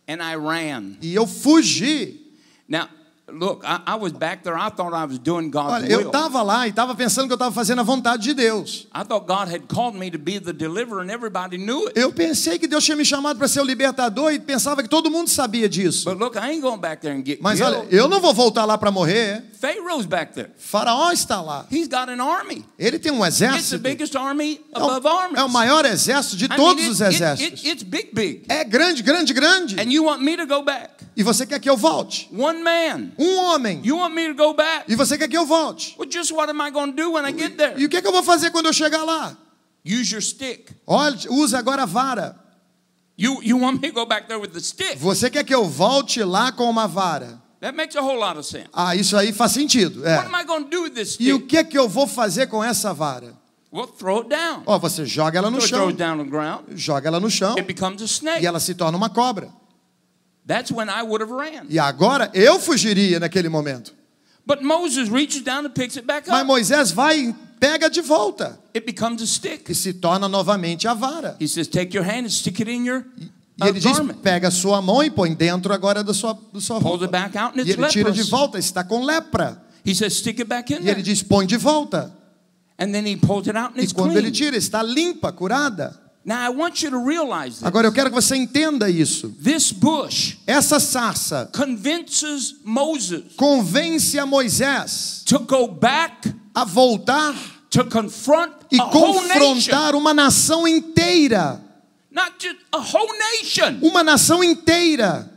Speaker 1: and I ran.
Speaker 2: e eu fugi.
Speaker 1: Now, look, I was back there. I thought I was doing God's
Speaker 2: Olha, eu
Speaker 1: will.
Speaker 2: estava lá e estava pensando que eu estava fazendo a vontade de Deus.
Speaker 1: I thought God had called me to be the deliverer, and everybody knew it.
Speaker 2: Eu pensei que Deus tinha me chamado para ser o libertador e pensava que todo mundo sabia disso.
Speaker 1: But look, I ain't going back there and get
Speaker 2: Mas olha,
Speaker 1: killed.
Speaker 2: eu não vou voltar lá para morrer.
Speaker 1: Pharaoh's back there.
Speaker 2: Faraó está lá.
Speaker 1: He's got an army.
Speaker 2: Ele tem um
Speaker 1: It's the
Speaker 2: exército.
Speaker 1: biggest army above armies.
Speaker 2: É o maior exército de
Speaker 1: I mean,
Speaker 2: todos os exércitos.
Speaker 1: it's big.
Speaker 2: É grande.
Speaker 1: And you want me to go back?
Speaker 2: E você quer que eu volte?
Speaker 1: One man.
Speaker 2: Um homem.
Speaker 1: You want me to go back?
Speaker 2: E você quer que eu volte?
Speaker 1: Well, just what am I going to do when I get there?
Speaker 2: E o que é que eu vou fazer quando eu chegar lá?
Speaker 1: Use your stick.
Speaker 2: Olha, usa agora a vara.
Speaker 1: You want me to go back there with the stick?
Speaker 2: Você quer que eu volte lá com uma vara?
Speaker 1: That makes a whole lot of sense.
Speaker 2: Ah, isso aí faz sentido.
Speaker 1: What am
Speaker 2: É.
Speaker 1: I going to do with this
Speaker 2: E o
Speaker 1: stick?
Speaker 2: que é que eu vou fazer com essa vara?
Speaker 1: Well, throw it down.
Speaker 2: Ó, você joga ela no
Speaker 1: Throw
Speaker 2: chão.
Speaker 1: it down on the ground.
Speaker 2: Joga ela no chão
Speaker 1: It becomes a snake.
Speaker 2: e ela se torna uma cobra.
Speaker 1: That's when I would have ran.
Speaker 2: E agora eu fugiria naquele momento.
Speaker 1: But Moses reaches down and picks it back
Speaker 2: Mas
Speaker 1: up.
Speaker 2: Moisés vai e pega de volta
Speaker 1: It becomes a stick.
Speaker 2: e se torna novamente a vara.
Speaker 1: He says, take your hand and stick it in your
Speaker 2: E ele diz:
Speaker 1: garment.
Speaker 2: pega a sua mão e põe dentro agora do sua
Speaker 1: Pulls
Speaker 2: roupa.
Speaker 1: it back out and
Speaker 2: E
Speaker 1: it's
Speaker 2: ele tira de
Speaker 1: leprous.
Speaker 2: volta, está com lepra.
Speaker 1: He says, stick it back in
Speaker 2: E
Speaker 1: there.
Speaker 2: ele diz: põe de volta.
Speaker 1: And then he pulls it out and
Speaker 2: E
Speaker 1: it's
Speaker 2: quando
Speaker 1: clean.
Speaker 2: ele tira, está limpa, curada.
Speaker 1: Now I want you to realize this.
Speaker 2: Agora eu quero que você entenda isso.
Speaker 1: This bush
Speaker 2: Essa sarça
Speaker 1: convinces Moses
Speaker 2: convence a Moisés
Speaker 1: to go back
Speaker 2: a voltar
Speaker 1: to confront
Speaker 2: e
Speaker 1: a whole nation.
Speaker 2: confrontar uma nação inteira.
Speaker 1: Not just a whole nation.
Speaker 2: Uma nação inteira.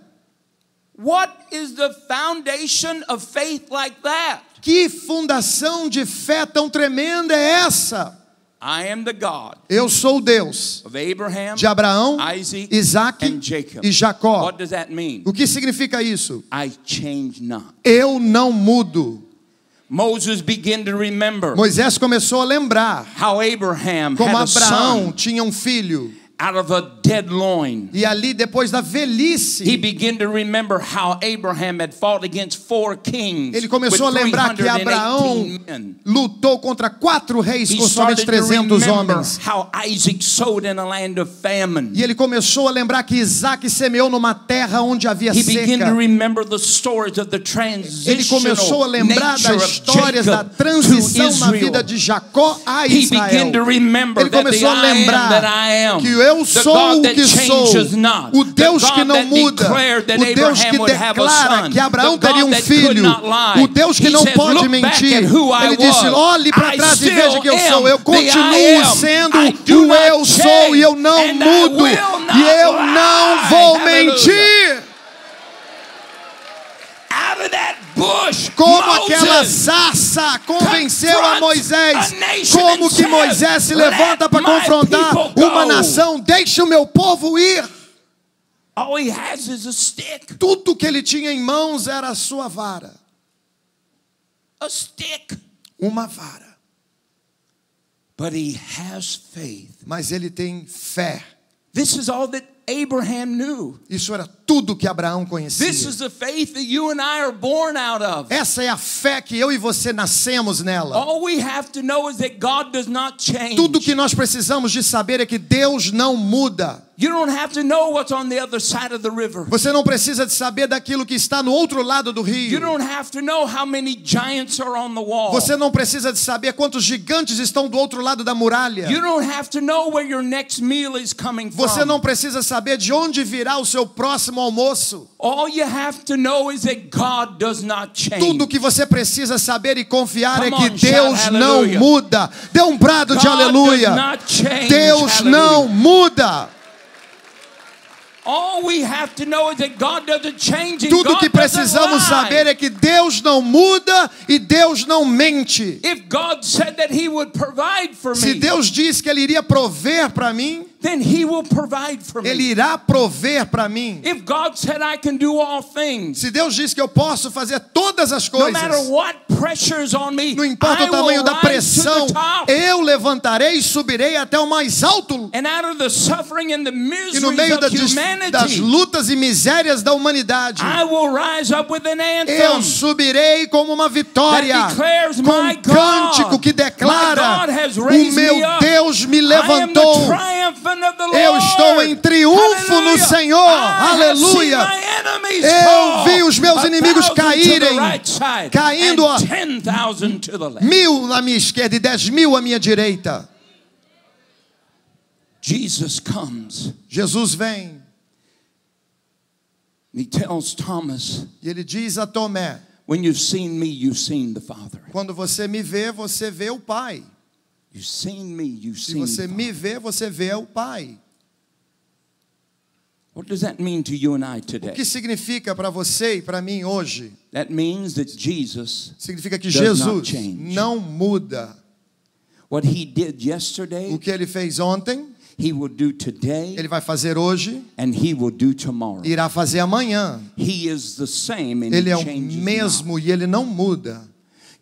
Speaker 1: What is the foundation of faith like that?
Speaker 2: Que fundação de fé tão tremenda é essa?
Speaker 1: I am the God
Speaker 2: Eu sou o Deus
Speaker 1: of Abraham,
Speaker 2: de Abraão,
Speaker 1: Isaac,
Speaker 2: Isaac
Speaker 1: and Jacob.
Speaker 2: e Jacó.
Speaker 1: What does that mean?
Speaker 2: O que significa isso?
Speaker 1: I change not.
Speaker 2: Eu não mudo.
Speaker 1: Moses began to remember
Speaker 2: Moisés começou a lembrar
Speaker 1: how Abraham
Speaker 2: como
Speaker 1: had a
Speaker 2: Abraão
Speaker 1: son
Speaker 2: tinha um filho.
Speaker 1: out of a dead loin.
Speaker 2: E ali, depois da
Speaker 1: He
Speaker 2: velhice,
Speaker 1: began to remember how Abraham had fought against 4 kings
Speaker 2: ele começou a
Speaker 1: with
Speaker 2: lembrar que
Speaker 1: 318
Speaker 2: Abraão
Speaker 1: men.
Speaker 2: lutou contra 4 reis
Speaker 1: He
Speaker 2: com somente
Speaker 1: started to
Speaker 2: 300
Speaker 1: remember
Speaker 2: homens.
Speaker 1: how Isaac sowed in a land of famine.
Speaker 2: E ele começou a lembrar que Isaac semeou numa terra onde havia
Speaker 1: He began to
Speaker 2: seca.
Speaker 1: remember the stories of the
Speaker 2: Ele começou a
Speaker 1: transitional
Speaker 2: lembrar
Speaker 1: nature
Speaker 2: das
Speaker 1: of
Speaker 2: histórias da
Speaker 1: Jacob to
Speaker 2: transição na vida
Speaker 1: Israel.
Speaker 2: de Jacó a
Speaker 1: He
Speaker 2: Israel.
Speaker 1: began to remember
Speaker 2: Ele
Speaker 1: that the
Speaker 2: começou a
Speaker 1: I am
Speaker 2: lembrar
Speaker 1: that I am,
Speaker 2: que eu
Speaker 1: the
Speaker 2: sou
Speaker 1: God
Speaker 2: o
Speaker 1: that
Speaker 2: que sou,
Speaker 1: changes not,
Speaker 2: o Deus
Speaker 1: the
Speaker 2: que
Speaker 1: God
Speaker 2: não
Speaker 1: that
Speaker 2: muda,
Speaker 1: declared that
Speaker 2: o Deus
Speaker 1: Abraham
Speaker 2: que
Speaker 1: would have a
Speaker 2: declara
Speaker 1: son,
Speaker 2: que Abraão
Speaker 1: the
Speaker 2: teria
Speaker 1: God
Speaker 2: um
Speaker 1: that could
Speaker 2: filho,
Speaker 1: not lie.
Speaker 2: o Deus que
Speaker 1: He
Speaker 2: não
Speaker 1: says,
Speaker 2: pode
Speaker 1: "Look back
Speaker 2: mentir.
Speaker 1: at who I
Speaker 2: Ele disse:
Speaker 1: was.
Speaker 2: olhe para
Speaker 1: I
Speaker 2: trás e veja
Speaker 1: still
Speaker 2: quem eu sou. Eu
Speaker 1: am the
Speaker 2: continuo
Speaker 1: I am.
Speaker 2: sendo
Speaker 1: I do
Speaker 2: o
Speaker 1: not
Speaker 2: eu sou e eu não
Speaker 1: change, and I
Speaker 2: mudo
Speaker 1: will not
Speaker 2: e eu
Speaker 1: lie."
Speaker 2: não vou
Speaker 1: Hallelujah.
Speaker 2: mentir.
Speaker 1: Out of that bush,
Speaker 2: Como aquela
Speaker 1: Moses
Speaker 2: sarça convenceu a
Speaker 1: confronts
Speaker 2: Moisés.
Speaker 1: a nation
Speaker 2: Como
Speaker 1: and
Speaker 2: que
Speaker 1: says,
Speaker 2: Moisés se levanta para
Speaker 1: "Let my
Speaker 2: confrontar
Speaker 1: people
Speaker 2: uma
Speaker 1: go."
Speaker 2: nação. Deixa o meu povo ir.
Speaker 1: All he has is a stick.
Speaker 2: Tudo que ele tinha em mãos era a sua vara.
Speaker 1: A stick.
Speaker 2: Uma vara.
Speaker 1: But he has faith.
Speaker 2: Mas ele tem fé.
Speaker 1: This is all that Abraham knew.
Speaker 2: Isso era tudo que Abraão conhecia.
Speaker 1: This is the faith that you and I are born out of.
Speaker 2: Essa é a fé que eu e você nascemos nela.
Speaker 1: All we have to know is that God does not change.
Speaker 2: Tudo que nós precisamos de saber é que Deus não muda.
Speaker 1: You don't have to know what's on the other side of the river.
Speaker 2: Você não precisa de saber daquilo que está no outro lado do
Speaker 1: You
Speaker 2: rio.
Speaker 1: don't have to know how many giants are on the wall.
Speaker 2: Você não precisa de saber quantos gigantes estão do outro lado da muralha.
Speaker 1: You don't have to know where your next meal is coming from.
Speaker 2: Você não precisa saber de onde virá o seu próximo almoço.
Speaker 1: All you have to know is that God does not change.
Speaker 2: Tudo que você precisa saber e confiar é
Speaker 1: Come
Speaker 2: que
Speaker 1: on,
Speaker 2: Deus
Speaker 1: shout
Speaker 2: não
Speaker 1: hallelujah.
Speaker 2: muda. Dê um brado de
Speaker 1: God
Speaker 2: aleluia.
Speaker 1: does not change.
Speaker 2: Deus
Speaker 1: Hallelujah.
Speaker 2: não muda.
Speaker 1: All we have to know is that God doesn't change and
Speaker 2: Tudo
Speaker 1: God
Speaker 2: que precisamos
Speaker 1: doesn't lie.
Speaker 2: saber é que Deus não muda e Deus não mente.
Speaker 1: If God said that he would provide for
Speaker 2: Se
Speaker 1: me,
Speaker 2: Deus diz que Ele iria prover para mim,
Speaker 1: then He will provide for
Speaker 2: Ele
Speaker 1: me.
Speaker 2: irá prover para mim.
Speaker 1: If God said I can do all things,
Speaker 2: Se Deus diz que eu posso fazer todas as
Speaker 1: no matter
Speaker 2: coisas,
Speaker 1: what pressures on me,
Speaker 2: não importa
Speaker 1: I
Speaker 2: o tamanho
Speaker 1: will
Speaker 2: da
Speaker 1: rise to
Speaker 2: pressão,
Speaker 1: the top.
Speaker 2: eu levantarei e subirei até o mais alto.
Speaker 1: And out of the suffering and the
Speaker 2: E no
Speaker 1: miseries
Speaker 2: meio
Speaker 1: of
Speaker 2: das
Speaker 1: humanity,
Speaker 2: lutas e misérias da humanidade,
Speaker 1: I will rise up with an
Speaker 2: eu
Speaker 1: anthem
Speaker 2: subirei como uma vitória,
Speaker 1: that declares,
Speaker 2: com
Speaker 1: my
Speaker 2: um cântico
Speaker 1: God,
Speaker 2: que
Speaker 1: my
Speaker 2: declara:
Speaker 1: God has
Speaker 2: o
Speaker 1: raised
Speaker 2: meu
Speaker 1: me up.
Speaker 2: Deus me
Speaker 1: I am
Speaker 2: levantou.
Speaker 1: the triumphant of the Lord.
Speaker 2: Eu estou em triunfo no
Speaker 1: Hallelujah.
Speaker 2: Senhor.
Speaker 1: I have seen
Speaker 2: Aleluia.
Speaker 1: my enemies
Speaker 2: Eu
Speaker 1: fall,
Speaker 2: vi os meus inimigos
Speaker 1: 1,000 to the
Speaker 2: caírem,
Speaker 1: right side,
Speaker 2: caindo
Speaker 1: and
Speaker 2: a
Speaker 1: 10,000 to the left.
Speaker 2: 1000 na minha esquerda e 10.000 à minha direita.
Speaker 1: Jesus comes.
Speaker 2: Jesus vem
Speaker 1: He tells Thomas,
Speaker 2: e ele diz a Tomé:
Speaker 1: when you've seen me, you've seen the Father.
Speaker 2: quando você me vê, você vê o Pai.
Speaker 1: You've seen me, you've
Speaker 2: Se
Speaker 1: seen
Speaker 2: você
Speaker 1: the
Speaker 2: me
Speaker 1: Father.
Speaker 2: vê, você vê o Pai.
Speaker 1: What does that mean to you and I
Speaker 2: O
Speaker 1: today?
Speaker 2: que significa para você e para mim hoje?
Speaker 1: That means that Jesus,
Speaker 2: Significa que
Speaker 1: Does not
Speaker 2: Jesus
Speaker 1: change.
Speaker 2: não muda.
Speaker 1: what He did
Speaker 2: O
Speaker 1: yesterday,
Speaker 2: que ele fez ontem,
Speaker 1: He will do today,
Speaker 2: ele vai fazer hoje,
Speaker 1: and He will do tomorrow.
Speaker 2: irá fazer amanhã.
Speaker 1: He is the same and
Speaker 2: Ele é
Speaker 1: He
Speaker 2: o
Speaker 1: changes not.
Speaker 2: mesmo e ele não muda.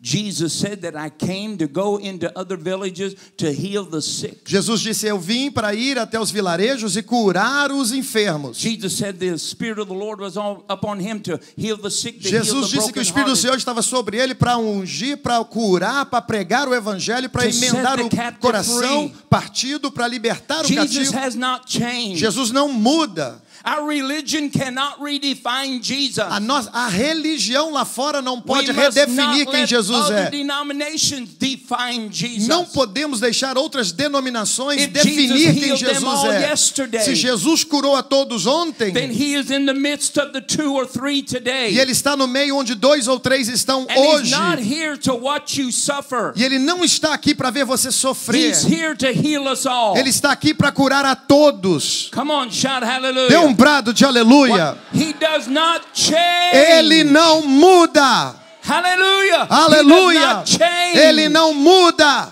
Speaker 1: Jesus said that I came to go into other villages to heal the sick.
Speaker 2: Jesus disse: eu vim para ir até os vilarejos e curar os enfermos.
Speaker 1: Jesus said the Spirit of the Lord was upon Him to heal the sick, to heal
Speaker 2: Jesus
Speaker 1: the
Speaker 2: disse que o Espírito do Senhor
Speaker 1: brokenhearted.
Speaker 2: estava sobre ele para ungir, para curar, para pregar o evangelho, para
Speaker 1: To set
Speaker 2: emendar
Speaker 1: the
Speaker 2: o
Speaker 1: captive
Speaker 2: coração
Speaker 1: free.
Speaker 2: partido, para libertar o
Speaker 1: Jesus
Speaker 2: cativo.
Speaker 1: has not changed.
Speaker 2: Jesus não muda.
Speaker 1: Our religion cannot redefine Jesus.
Speaker 2: A religião lá fora não pode
Speaker 1: We must
Speaker 2: redefinir
Speaker 1: not
Speaker 2: quem
Speaker 1: let
Speaker 2: Jesus
Speaker 1: other
Speaker 2: é.
Speaker 1: denominations define Jesus.
Speaker 2: Não podemos deixar outras denominações
Speaker 1: If
Speaker 2: definir
Speaker 1: Jesus
Speaker 2: quem
Speaker 1: healed them
Speaker 2: Jesus
Speaker 1: all
Speaker 2: é.
Speaker 1: yesterday,
Speaker 2: Se Jesus curou a todos ontem,
Speaker 1: then He is in the midst of the 2 or 3 today.
Speaker 2: e Ele está no meio onde 2 ou 3 estão
Speaker 1: And He's
Speaker 2: hoje,
Speaker 1: not here to watch you suffer.
Speaker 2: e Ele não está aqui para ver você sofrer.
Speaker 1: He's here to heal us all.
Speaker 2: Ele está aqui para curar a todos.
Speaker 1: Come on, shout hallelujah.
Speaker 2: Dê um brado de aleluia.
Speaker 1: He does not change.
Speaker 2: Ele não muda.
Speaker 1: Hallelujah. He
Speaker 2: Aleluia.
Speaker 1: does not change.
Speaker 2: Ele não muda.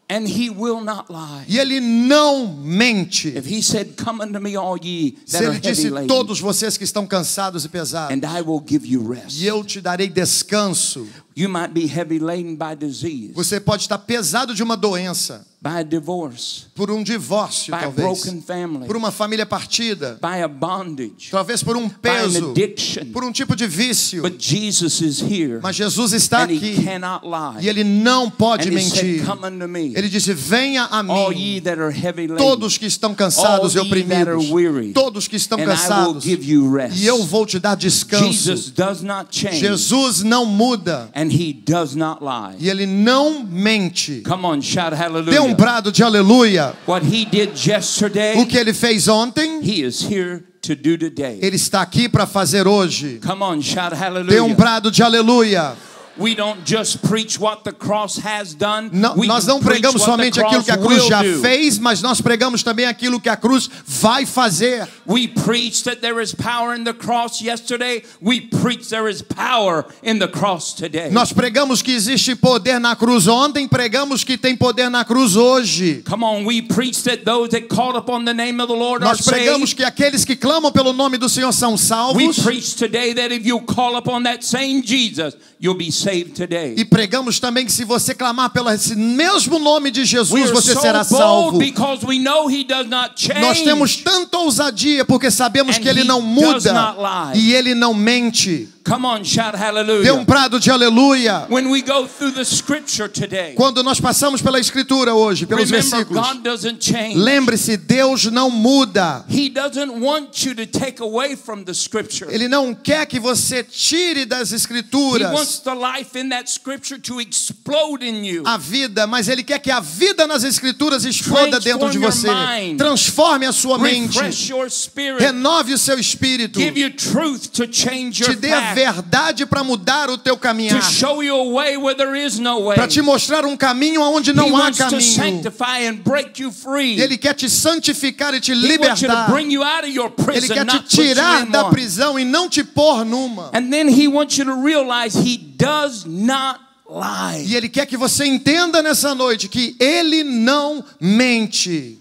Speaker 1: And He will not lie.
Speaker 2: E Ele não mente.
Speaker 1: If He said, come unto me all ye
Speaker 2: Se
Speaker 1: that are
Speaker 2: Ele disse:
Speaker 1: heavy laden,
Speaker 2: todos vocês que estão cansados e pesados,
Speaker 1: and I will give you rest.
Speaker 2: e eu te darei descanso.
Speaker 1: You might be heavy laden by disease,
Speaker 2: Você pode estar pesado de uma doença,
Speaker 1: by a divorce,
Speaker 2: por um divórcio,
Speaker 1: by a
Speaker 2: talvez,
Speaker 1: broken family,
Speaker 2: por uma família partida,
Speaker 1: by a bondage,
Speaker 2: talvez por um
Speaker 1: by an
Speaker 2: peso,
Speaker 1: addiction.
Speaker 2: por um tipo de vício.
Speaker 1: But Jesus is here,
Speaker 2: Mas Jesus está
Speaker 1: and He
Speaker 2: aqui
Speaker 1: cannot lie.
Speaker 2: e Ele não pode
Speaker 1: And He
Speaker 2: mentir.
Speaker 1: said, come unto me,
Speaker 2: Ele disse: venha a
Speaker 1: all ye
Speaker 2: mim,
Speaker 1: that are heavy laden,
Speaker 2: todos que estão cansados e
Speaker 1: all ye that are
Speaker 2: oprimidos,
Speaker 1: weary,
Speaker 2: todos que estão
Speaker 1: and I will
Speaker 2: cansados,
Speaker 1: give you rest.
Speaker 2: e eu vou te dar descanso.
Speaker 1: Jesus does not change,
Speaker 2: Jesus não muda
Speaker 1: and He does not lie.
Speaker 2: e Ele não mente.
Speaker 1: Come on, shout
Speaker 2: Dê
Speaker 1: hallelujah.
Speaker 2: um brado de aleluia.
Speaker 1: What He did yesterday,
Speaker 2: O que Ele fez ontem,
Speaker 1: He is here to do today.
Speaker 2: Ele está aqui para fazer hoje.
Speaker 1: Come on, shout
Speaker 2: Dê um
Speaker 1: hallelujah.
Speaker 2: brado de aleluia.
Speaker 1: We don't just preach what the cross has done.
Speaker 2: Não,
Speaker 1: We
Speaker 2: nós não
Speaker 1: preach
Speaker 2: pregamos
Speaker 1: what
Speaker 2: somente
Speaker 1: the
Speaker 2: aquilo
Speaker 1: cross
Speaker 2: que a cruz
Speaker 1: will
Speaker 2: já
Speaker 1: do.
Speaker 2: fez, mas nós pregamos também aquilo que a cruz vai fazer.
Speaker 1: We preach that there is power in the cross yesterday. We preach there is power in the cross today.
Speaker 2: Nós pregamos que existe poder na cruz ontem, pregamos que tem poder na cruz hoje.
Speaker 1: Come on, we preach that those that call upon the name of the Lord are
Speaker 2: Nós pregamos
Speaker 1: saved.
Speaker 2: que aqueles que clamam pelo nome do Senhor são
Speaker 1: We
Speaker 2: salvos.
Speaker 1: preach today that if you call upon that same Jesus, you'll be saved today.
Speaker 2: E pregamos também que se você clamar pelo esse mesmo nome de
Speaker 1: We
Speaker 2: Jesus,
Speaker 1: are
Speaker 2: você
Speaker 1: so
Speaker 2: será
Speaker 1: bold
Speaker 2: salvo.
Speaker 1: because we know He does not change.
Speaker 2: Nós temos tanta ousadia porque sabemos
Speaker 1: And
Speaker 2: que Ele
Speaker 1: He
Speaker 2: não
Speaker 1: does
Speaker 2: muda
Speaker 1: not lie.
Speaker 2: e Ele não mente.
Speaker 1: Come on, shout
Speaker 2: Dê
Speaker 1: hallelujah.
Speaker 2: um brado de aleluia.
Speaker 1: When we go through the scripture today,
Speaker 2: Quando nós passamos pela Escritura hoje, pelos
Speaker 1: remember,
Speaker 2: versículos,
Speaker 1: God doesn't change.
Speaker 2: lembre-se, Deus não muda.
Speaker 1: He doesn't want you to take away from the scripture.
Speaker 2: Ele não quer que você tire das
Speaker 1: He
Speaker 2: Escrituras
Speaker 1: wants the life in that scripture to explode in you.
Speaker 2: a vida, mas Ele quer que a vida nas Escrituras exploda dentro de você.
Speaker 1: Transform your mind.
Speaker 2: Transforme a sua mente.
Speaker 1: Refresh your spirit.
Speaker 2: Renove o seu espírito.
Speaker 1: Give you truth to change your
Speaker 2: Te dê a
Speaker 1: path.
Speaker 2: verdade para mudar o teu
Speaker 1: To
Speaker 2: caminhar.
Speaker 1: show you a way where there is no way.
Speaker 2: Para te mostrar um caminho onde
Speaker 1: He
Speaker 2: não há
Speaker 1: wants to
Speaker 2: caminho.
Speaker 1: sanctify and break you free.
Speaker 2: Ele quer te santificar e te
Speaker 1: He wants you to
Speaker 2: libertar.
Speaker 1: bring you out of your
Speaker 2: Ele
Speaker 1: prison,
Speaker 2: quer te
Speaker 1: not put you
Speaker 2: tirar
Speaker 1: in
Speaker 2: da
Speaker 1: one.
Speaker 2: prisão e não te pôr numa.
Speaker 1: And then He wants you to realize He does not lie.
Speaker 2: E Ele quer que você entenda nessa noite que Ele não mente.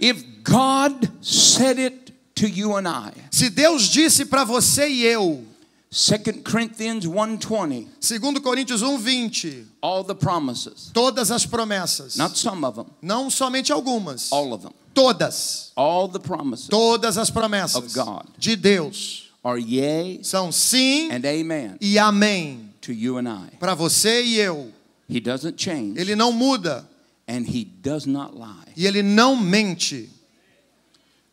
Speaker 1: If God said it to you and I,
Speaker 2: Se Deus disse para você e eu,
Speaker 1: 2 Corinthians 1:20,
Speaker 2: 2 Coríntios 1:20,
Speaker 1: all the promises,
Speaker 2: todas as promessas,
Speaker 1: not some of them,
Speaker 2: não somente algumas,
Speaker 1: all of them,
Speaker 2: todas,
Speaker 1: all the promises
Speaker 2: todas as promessas
Speaker 1: of God
Speaker 2: de Deus
Speaker 1: are yea
Speaker 2: são sim
Speaker 1: and amen
Speaker 2: e amém
Speaker 1: to you and I.
Speaker 2: para você e eu.
Speaker 1: He doesn't change
Speaker 2: Ele não muda
Speaker 1: and he does not lie.
Speaker 2: e ele não mente.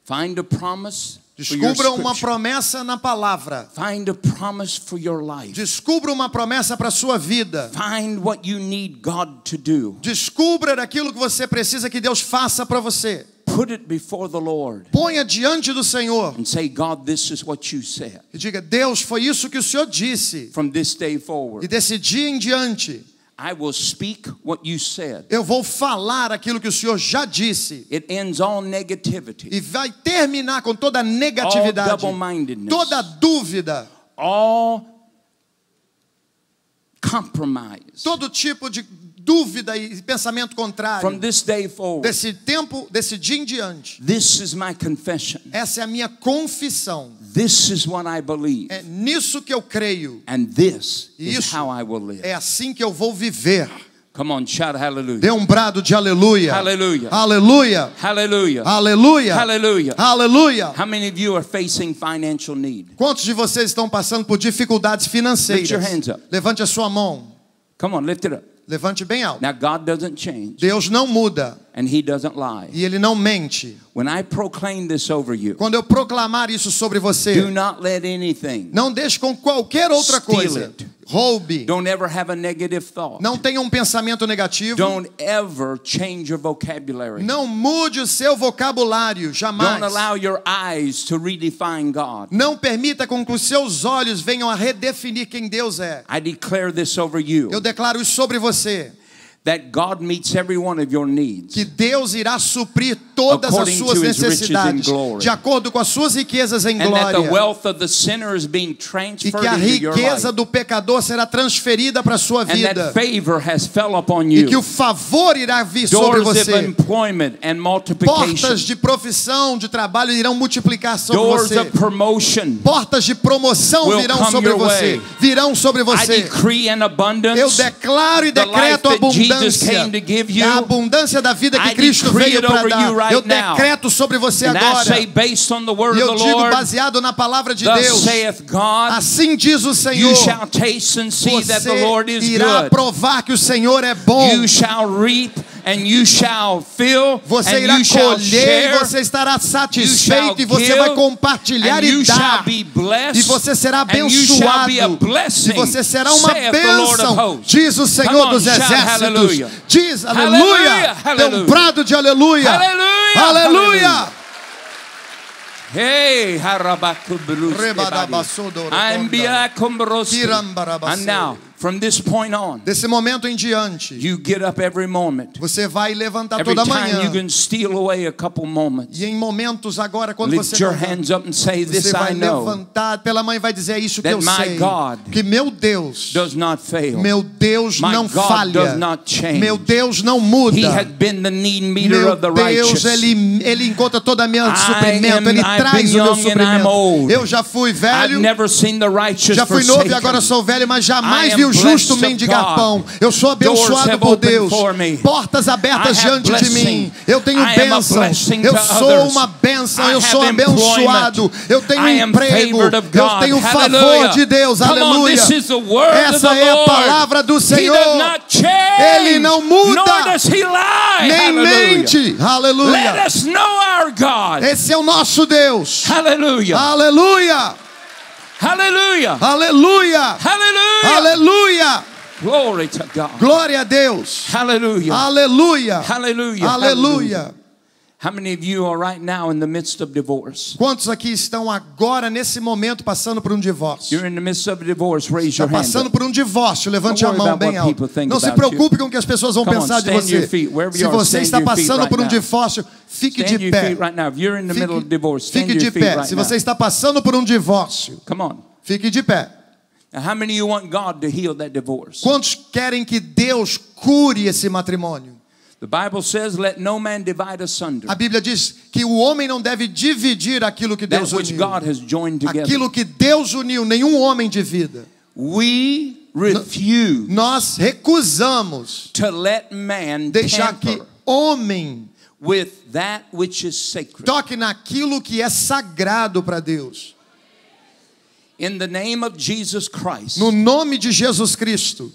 Speaker 1: Find a promise for your
Speaker 2: Descubra uma
Speaker 1: scripture.
Speaker 2: promessa na palavra.
Speaker 1: Find a promise for your life.
Speaker 2: Descubra uma promessa para a sua vida.
Speaker 1: Find what you need God to do.
Speaker 2: Descubra daquilo que você precisa que Deus faça para você.
Speaker 1: Put it before the Lord
Speaker 2: Ponha diante do Senhor
Speaker 1: and say, God, this is what you said.
Speaker 2: e diga: Deus, foi isso que o Senhor disse.
Speaker 1: From this day
Speaker 2: E
Speaker 1: forward,
Speaker 2: desse dia em diante,
Speaker 1: I will speak what you said.
Speaker 2: eu vou falar aquilo que o Senhor já disse.
Speaker 1: It ends all negativity,
Speaker 2: E vai terminar com toda a
Speaker 1: all
Speaker 2: negatividade,
Speaker 1: double-mindedness,
Speaker 2: toda dúvida,
Speaker 1: all compromise.
Speaker 2: todo tipo de dúvida e pensamento
Speaker 1: From
Speaker 2: contrário.
Speaker 1: this day forward,
Speaker 2: Desse dia em diante.
Speaker 1: this is my confession.
Speaker 2: Essa é a minha confissão.
Speaker 1: This is what I believe.
Speaker 2: É nisso que eu creio.
Speaker 1: And this is
Speaker 2: Isso
Speaker 1: how I will live.
Speaker 2: É assim que eu vou viver.
Speaker 1: Come on, shout hallelujah.
Speaker 2: Dê um brado de aleluia.
Speaker 1: Hallelujah.
Speaker 2: Aleluia.
Speaker 1: Hallelujah.
Speaker 2: Aleluia.
Speaker 1: Hallelujah.
Speaker 2: Aleluia.
Speaker 1: How many of you are facing financial need?
Speaker 2: Quantos de vocês estão passando por dificuldades financeiras?
Speaker 1: Lift your hands up.
Speaker 2: Levante a sua mão.
Speaker 1: Come on, lift it up.
Speaker 2: Levante bem alto.
Speaker 1: Now, God doesn't change
Speaker 2: Deus não muda
Speaker 1: and He doesn't lie.
Speaker 2: e Ele não mente.
Speaker 1: When I proclaim this over you,
Speaker 2: Quando eu proclamar isso sobre
Speaker 1: do
Speaker 2: você,
Speaker 1: not let anything,
Speaker 2: não deixe com qualquer outra
Speaker 1: Steal
Speaker 2: coisa.
Speaker 1: it.
Speaker 2: Roube.
Speaker 1: don't ever have a negative thought.
Speaker 2: Não tenha um pensamento negativo.
Speaker 1: Don't ever change your vocabulary.
Speaker 2: Não mude o seu vocabulário, jamais.
Speaker 1: Don't allow your eyes to redefine God.
Speaker 2: Não permita com que os seus olhos venham a redefinir quem Deus é.
Speaker 1: I declare this over you,
Speaker 2: Eu declaro isso sobre você,
Speaker 1: that God meets every one of your needs.
Speaker 2: que Deus irá suprir todas as
Speaker 1: According
Speaker 2: suas
Speaker 1: to his riches
Speaker 2: necessidades,
Speaker 1: in glory.
Speaker 2: de acordo com as suas riquezas em
Speaker 1: And that the
Speaker 2: glória.
Speaker 1: wealth of the sinner is being
Speaker 2: E
Speaker 1: transferred
Speaker 2: que a
Speaker 1: into your
Speaker 2: riqueza
Speaker 1: life.
Speaker 2: do pecador será transferida para a sua
Speaker 1: And that
Speaker 2: vida.
Speaker 1: favor has fell upon
Speaker 2: E que
Speaker 1: you.
Speaker 2: o favor irá vir sobre
Speaker 1: Doors of
Speaker 2: você.
Speaker 1: employment and
Speaker 2: Portas
Speaker 1: multiplication.
Speaker 2: de profissão, de trabalho irão multiplicar sobre
Speaker 1: Doors
Speaker 2: você.
Speaker 1: of promotion.
Speaker 2: Portas de promoção
Speaker 1: will
Speaker 2: virão
Speaker 1: come
Speaker 2: sobre
Speaker 1: your
Speaker 2: você.
Speaker 1: way.
Speaker 2: Virão sobre
Speaker 1: I
Speaker 2: você.
Speaker 1: decree an
Speaker 2: Eu
Speaker 1: abundance.
Speaker 2: declaro e
Speaker 1: The
Speaker 2: decreto
Speaker 1: life that Jesus
Speaker 2: abundância.
Speaker 1: came to give you.
Speaker 2: A abundância da vida que
Speaker 1: I
Speaker 2: Cristo
Speaker 1: decree
Speaker 2: veio
Speaker 1: it
Speaker 2: para
Speaker 1: over
Speaker 2: dar.
Speaker 1: you right
Speaker 2: Eu
Speaker 1: now.
Speaker 2: decreto sobre você
Speaker 1: And I say,
Speaker 2: agora.
Speaker 1: based on the word
Speaker 2: E
Speaker 1: of
Speaker 2: eu
Speaker 1: the
Speaker 2: digo
Speaker 1: Lord,
Speaker 2: baseado na palavra de
Speaker 1: thus
Speaker 2: Deus.
Speaker 1: saith God,
Speaker 2: Assim diz o Senhor.
Speaker 1: you shall taste and see that the Lord
Speaker 2: Você
Speaker 1: is
Speaker 2: irá
Speaker 1: good.
Speaker 2: provar que o Senhor é bom.
Speaker 1: You shall reap and you shall fill
Speaker 2: Você
Speaker 1: and
Speaker 2: irá
Speaker 1: you shall
Speaker 2: colher e
Speaker 1: share.
Speaker 2: você estará
Speaker 1: You shall
Speaker 2: satisfeito e você
Speaker 1: give,
Speaker 2: vai compartilhar
Speaker 1: and
Speaker 2: e
Speaker 1: you shall
Speaker 2: dar.
Speaker 1: be blessed,
Speaker 2: E você será
Speaker 1: and you shall be a
Speaker 2: abençoado.
Speaker 1: blessing,
Speaker 2: E você será uma
Speaker 1: saith the Lord of
Speaker 2: bênção,
Speaker 1: hosts.
Speaker 2: diz o
Speaker 1: Come
Speaker 2: Senhor
Speaker 1: on,
Speaker 2: dos
Speaker 1: shout
Speaker 2: exércitos.
Speaker 1: hallelujah.
Speaker 2: Diz aleluia.
Speaker 1: Hallelujah,
Speaker 2: Dê um
Speaker 1: hallelujah.
Speaker 2: brado de aleluia.
Speaker 1: Hallelujah,
Speaker 2: Aleluia.
Speaker 1: Hey, harabakubrus
Speaker 2: Rebadabasodo
Speaker 1: I'm
Speaker 2: Kirambarabase.
Speaker 1: And now, from this point on,
Speaker 2: Desse momento em diante,
Speaker 1: you get up every moment.
Speaker 2: você vai levantar
Speaker 1: Every
Speaker 2: toda
Speaker 1: time you
Speaker 2: manhã.
Speaker 1: can steal away a couple moments.
Speaker 2: E em momentos agora, quando
Speaker 1: Lift
Speaker 2: você
Speaker 1: your
Speaker 2: não-
Speaker 1: hands up and say,
Speaker 2: você
Speaker 1: this
Speaker 2: vai
Speaker 1: I know
Speaker 2: levantar pela mãe e vai dizer: é isso que
Speaker 1: that
Speaker 2: eu
Speaker 1: my
Speaker 2: sei.
Speaker 1: God
Speaker 2: Que meu Deus,
Speaker 1: does not fail.
Speaker 2: meu Deus
Speaker 1: My
Speaker 2: não
Speaker 1: God
Speaker 2: falha.
Speaker 1: does not change.
Speaker 2: Meu Deus não muda.
Speaker 1: He had been the need meter
Speaker 2: Meu
Speaker 1: of the
Speaker 2: Deus,
Speaker 1: righteous.
Speaker 2: ele encontra todo o meu
Speaker 1: I
Speaker 2: suprimento,
Speaker 1: am-
Speaker 2: Ele
Speaker 1: I've
Speaker 2: traz
Speaker 1: been
Speaker 2: o meu
Speaker 1: young and I'm old.
Speaker 2: suprimento. Eu já fui
Speaker 1: I've
Speaker 2: velho,
Speaker 1: never seen the righteous
Speaker 2: já fui novo e
Speaker 1: forsaken.
Speaker 2: agora sou velho, mas
Speaker 1: I
Speaker 2: jamais
Speaker 1: am
Speaker 2: vi o justo
Speaker 1: blessed of
Speaker 2: mendigar
Speaker 1: God.
Speaker 2: pão. Eu sou abençoado
Speaker 1: Doors have
Speaker 2: por
Speaker 1: opened
Speaker 2: Deus.
Speaker 1: for me.
Speaker 2: Portas abertas
Speaker 1: I have
Speaker 2: diante de
Speaker 1: blessing.
Speaker 2: mim. Eu tenho
Speaker 1: I am a
Speaker 2: bênção.
Speaker 1: blessing
Speaker 2: Eu
Speaker 1: to
Speaker 2: sou
Speaker 1: others.
Speaker 2: uma bênção.
Speaker 1: I
Speaker 2: Eu sou
Speaker 1: have
Speaker 2: abençoado. Eu tenho
Speaker 1: I am
Speaker 2: emprego.
Speaker 1: favored of
Speaker 2: Eu
Speaker 1: God.
Speaker 2: tenho favor
Speaker 1: Hallelujah.
Speaker 2: de Deus.
Speaker 1: Come on,
Speaker 2: Aleluia.
Speaker 1: this is the word of
Speaker 2: Essa
Speaker 1: the
Speaker 2: é a
Speaker 1: Lord.
Speaker 2: palavra do
Speaker 1: He
Speaker 2: Senhor.
Speaker 1: does not change.
Speaker 2: Ele não muda.
Speaker 1: Nor does he lie.
Speaker 2: Nem
Speaker 1: Hallelujah.
Speaker 2: mente. Aleluia.
Speaker 1: Let us know our God.
Speaker 2: Esse é o nosso Deus.
Speaker 1: Hallelujah.
Speaker 2: Aleluia.
Speaker 1: Hallelujah.
Speaker 2: Aleluia.
Speaker 1: Hallelujah.
Speaker 2: Aleluia.
Speaker 1: Glory to God.
Speaker 2: Glória a Deus.
Speaker 1: Hallelujah.
Speaker 2: Aleluia.
Speaker 1: Hallelujah.
Speaker 2: Aleluia.
Speaker 1: How many of you are right now in the midst of divorce?
Speaker 2: Quantos aqui estão agora nesse momento passando por um divórcio?
Speaker 1: You're in the midst of divorce. Raise
Speaker 2: Está
Speaker 1: your hand.
Speaker 2: passando
Speaker 1: up.
Speaker 2: por um divórcio, levante
Speaker 1: Don't
Speaker 2: a
Speaker 1: worry
Speaker 2: mão
Speaker 1: about
Speaker 2: bem
Speaker 1: what people
Speaker 2: alto.
Speaker 1: think
Speaker 2: Não se
Speaker 1: about
Speaker 2: preocupe com o que as pessoas vão
Speaker 1: Come on,
Speaker 2: pensar de
Speaker 1: stand to your
Speaker 2: você.
Speaker 1: feet. Wherever
Speaker 2: Se
Speaker 1: you are,
Speaker 2: você
Speaker 1: stand
Speaker 2: está
Speaker 1: to your feet
Speaker 2: passando
Speaker 1: right
Speaker 2: por um
Speaker 1: now.
Speaker 2: divórcio, fique
Speaker 1: Stand to
Speaker 2: de
Speaker 1: your
Speaker 2: pé.
Speaker 1: feet right now. If you're in the middle of divorce, stand
Speaker 2: Fique
Speaker 1: to
Speaker 2: de
Speaker 1: your feet
Speaker 2: pé.
Speaker 1: right
Speaker 2: Se
Speaker 1: now.
Speaker 2: você está passando por um divórcio,
Speaker 1: Come on.
Speaker 2: fique de pé.
Speaker 1: Now, how many of you want God to heal that divorce?
Speaker 2: Quantos querem que Deus cure esse matrimônio?
Speaker 1: The Bible says, let no man divide asunder
Speaker 2: A Bíblia diz que o homem não deve dividir aquilo que
Speaker 1: that
Speaker 2: Deus
Speaker 1: which
Speaker 2: uniu.
Speaker 1: God has joined together.
Speaker 2: Aquilo que Deus uniu, nenhum homem divida.
Speaker 1: We refuse
Speaker 2: Nós recusamos
Speaker 1: to let man
Speaker 2: deixar que
Speaker 1: tamper
Speaker 2: homem
Speaker 1: with that which is sacred.
Speaker 2: toque naquilo que é sagrado para Deus.
Speaker 1: In the name of Jesus Christ,
Speaker 2: No nome de Jesus Cristo.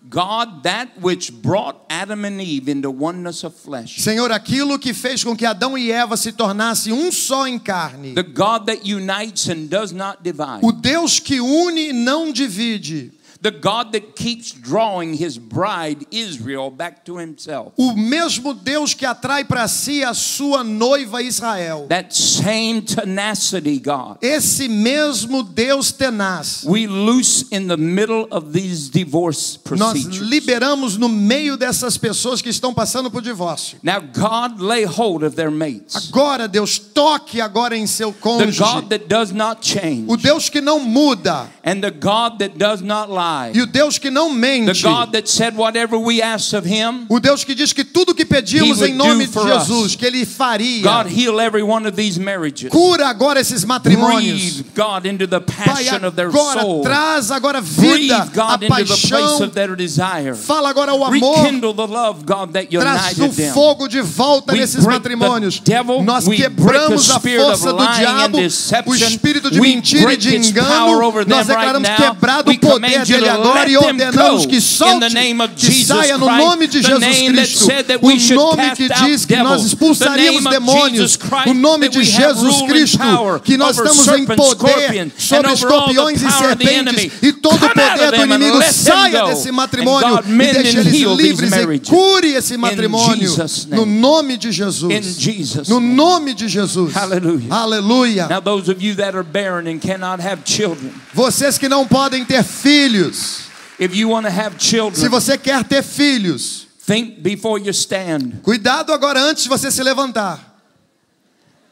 Speaker 1: God, that which brought Adam and Eve into oneness of flesh,
Speaker 2: Senhor, aquilo que fez com que Adão e Eva se tornassem um só em carne.
Speaker 1: the God that unites and does not divide,
Speaker 2: O Deus que une e não divide.
Speaker 1: the God that keeps drawing his bride Israel back to himself.
Speaker 2: O mesmo Deus que atrai para si a sua noiva Israel.
Speaker 1: That same tenacity, God,
Speaker 2: Esse mesmo Deus tenaz.
Speaker 1: we loose in the middle of these divorce
Speaker 2: Nós
Speaker 1: procedures.
Speaker 2: liberamos no meio dessas pessoas que estão passando por divórcio.
Speaker 1: Now God lay hold of their mates.
Speaker 2: Agora, Deus, toque agora em seu
Speaker 1: The
Speaker 2: cônjuge.
Speaker 1: God that does not change.
Speaker 2: O Deus que não muda.
Speaker 1: And the God that does not lie.
Speaker 2: E o Deus que não
Speaker 1: The
Speaker 2: mente.
Speaker 1: God that said whatever we ask of him,
Speaker 2: O Deus que diz que tudo que pedimos
Speaker 1: He would
Speaker 2: em nome
Speaker 1: do
Speaker 2: de
Speaker 1: for
Speaker 2: Jesus,
Speaker 1: us.
Speaker 2: que Ele faria.
Speaker 1: God heal every one of these marriages.
Speaker 2: Cura agora esses matrimônios.
Speaker 1: Breathe God into the
Speaker 2: Pai,
Speaker 1: passion of their
Speaker 2: agora
Speaker 1: soul.
Speaker 2: traz agora
Speaker 1: Breathe
Speaker 2: vida, a
Speaker 1: God into the place
Speaker 2: paixão.
Speaker 1: of their desire.
Speaker 2: Fala agora o amor.
Speaker 1: Rekindle the love, God, that
Speaker 2: Traz o
Speaker 1: united them.
Speaker 2: fogo de volta
Speaker 1: We
Speaker 2: nesses
Speaker 1: break the
Speaker 2: matrimônios.
Speaker 1: devil,
Speaker 2: Nós
Speaker 1: we
Speaker 2: quebramos
Speaker 1: break the
Speaker 2: a
Speaker 1: spirit of
Speaker 2: força do
Speaker 1: lying and
Speaker 2: diabo, o
Speaker 1: deception.
Speaker 2: espírito de
Speaker 1: We
Speaker 2: mentira e
Speaker 1: break
Speaker 2: de
Speaker 1: its
Speaker 2: engano.
Speaker 1: power over them
Speaker 2: Nós declaramos
Speaker 1: right now.
Speaker 2: quebrado
Speaker 1: We
Speaker 2: o poder
Speaker 1: command you
Speaker 2: dele
Speaker 1: to
Speaker 2: agora e
Speaker 1: let them
Speaker 2: ordenamos
Speaker 1: go
Speaker 2: que
Speaker 1: in
Speaker 2: solte,
Speaker 1: the name of
Speaker 2: que
Speaker 1: Jesus
Speaker 2: saia no
Speaker 1: Christ,
Speaker 2: nome de
Speaker 1: the
Speaker 2: Jesus
Speaker 1: name that
Speaker 2: Cristo.
Speaker 1: said that we
Speaker 2: O
Speaker 1: should
Speaker 2: nome
Speaker 1: cast
Speaker 2: que
Speaker 1: out
Speaker 2: diz que nós
Speaker 1: devils.
Speaker 2: expulsaríamos
Speaker 1: The name of
Speaker 2: demônios.
Speaker 1: Jesus Christ,
Speaker 2: O nome
Speaker 1: that
Speaker 2: de
Speaker 1: we have
Speaker 2: Jesus
Speaker 1: rule and
Speaker 2: Cristo,
Speaker 1: power
Speaker 2: que nós
Speaker 1: over
Speaker 2: estamos em
Speaker 1: serpents,
Speaker 2: poder
Speaker 1: scorpions,
Speaker 2: sobre
Speaker 1: and over all the
Speaker 2: escorpiões e
Speaker 1: power of the enemy.
Speaker 2: serpentes, e todo o
Speaker 1: Come out of
Speaker 2: poder do
Speaker 1: them and
Speaker 2: inimigo
Speaker 1: let them
Speaker 2: saia
Speaker 1: go.
Speaker 2: desse
Speaker 1: And
Speaker 2: matrimônio
Speaker 1: God
Speaker 2: e
Speaker 1: mend
Speaker 2: deixe
Speaker 1: and
Speaker 2: eles
Speaker 1: heal these
Speaker 2: livres e
Speaker 1: marriages.
Speaker 2: cure esse matrimônio
Speaker 1: Jesus'
Speaker 2: no
Speaker 1: name.
Speaker 2: nome de Jesus.
Speaker 1: In Jesus'
Speaker 2: No
Speaker 1: name.
Speaker 2: nome de Jesus.
Speaker 1: Hallelujah.
Speaker 2: Aleluia.
Speaker 1: Now those of you that are barren and cannot have children,
Speaker 2: Vocês que não podem ter filhos,
Speaker 1: if you want to have
Speaker 2: se
Speaker 1: children,
Speaker 2: você quer ter filhos,
Speaker 1: think before you stand.
Speaker 2: cuidado agora antes de você se levantar.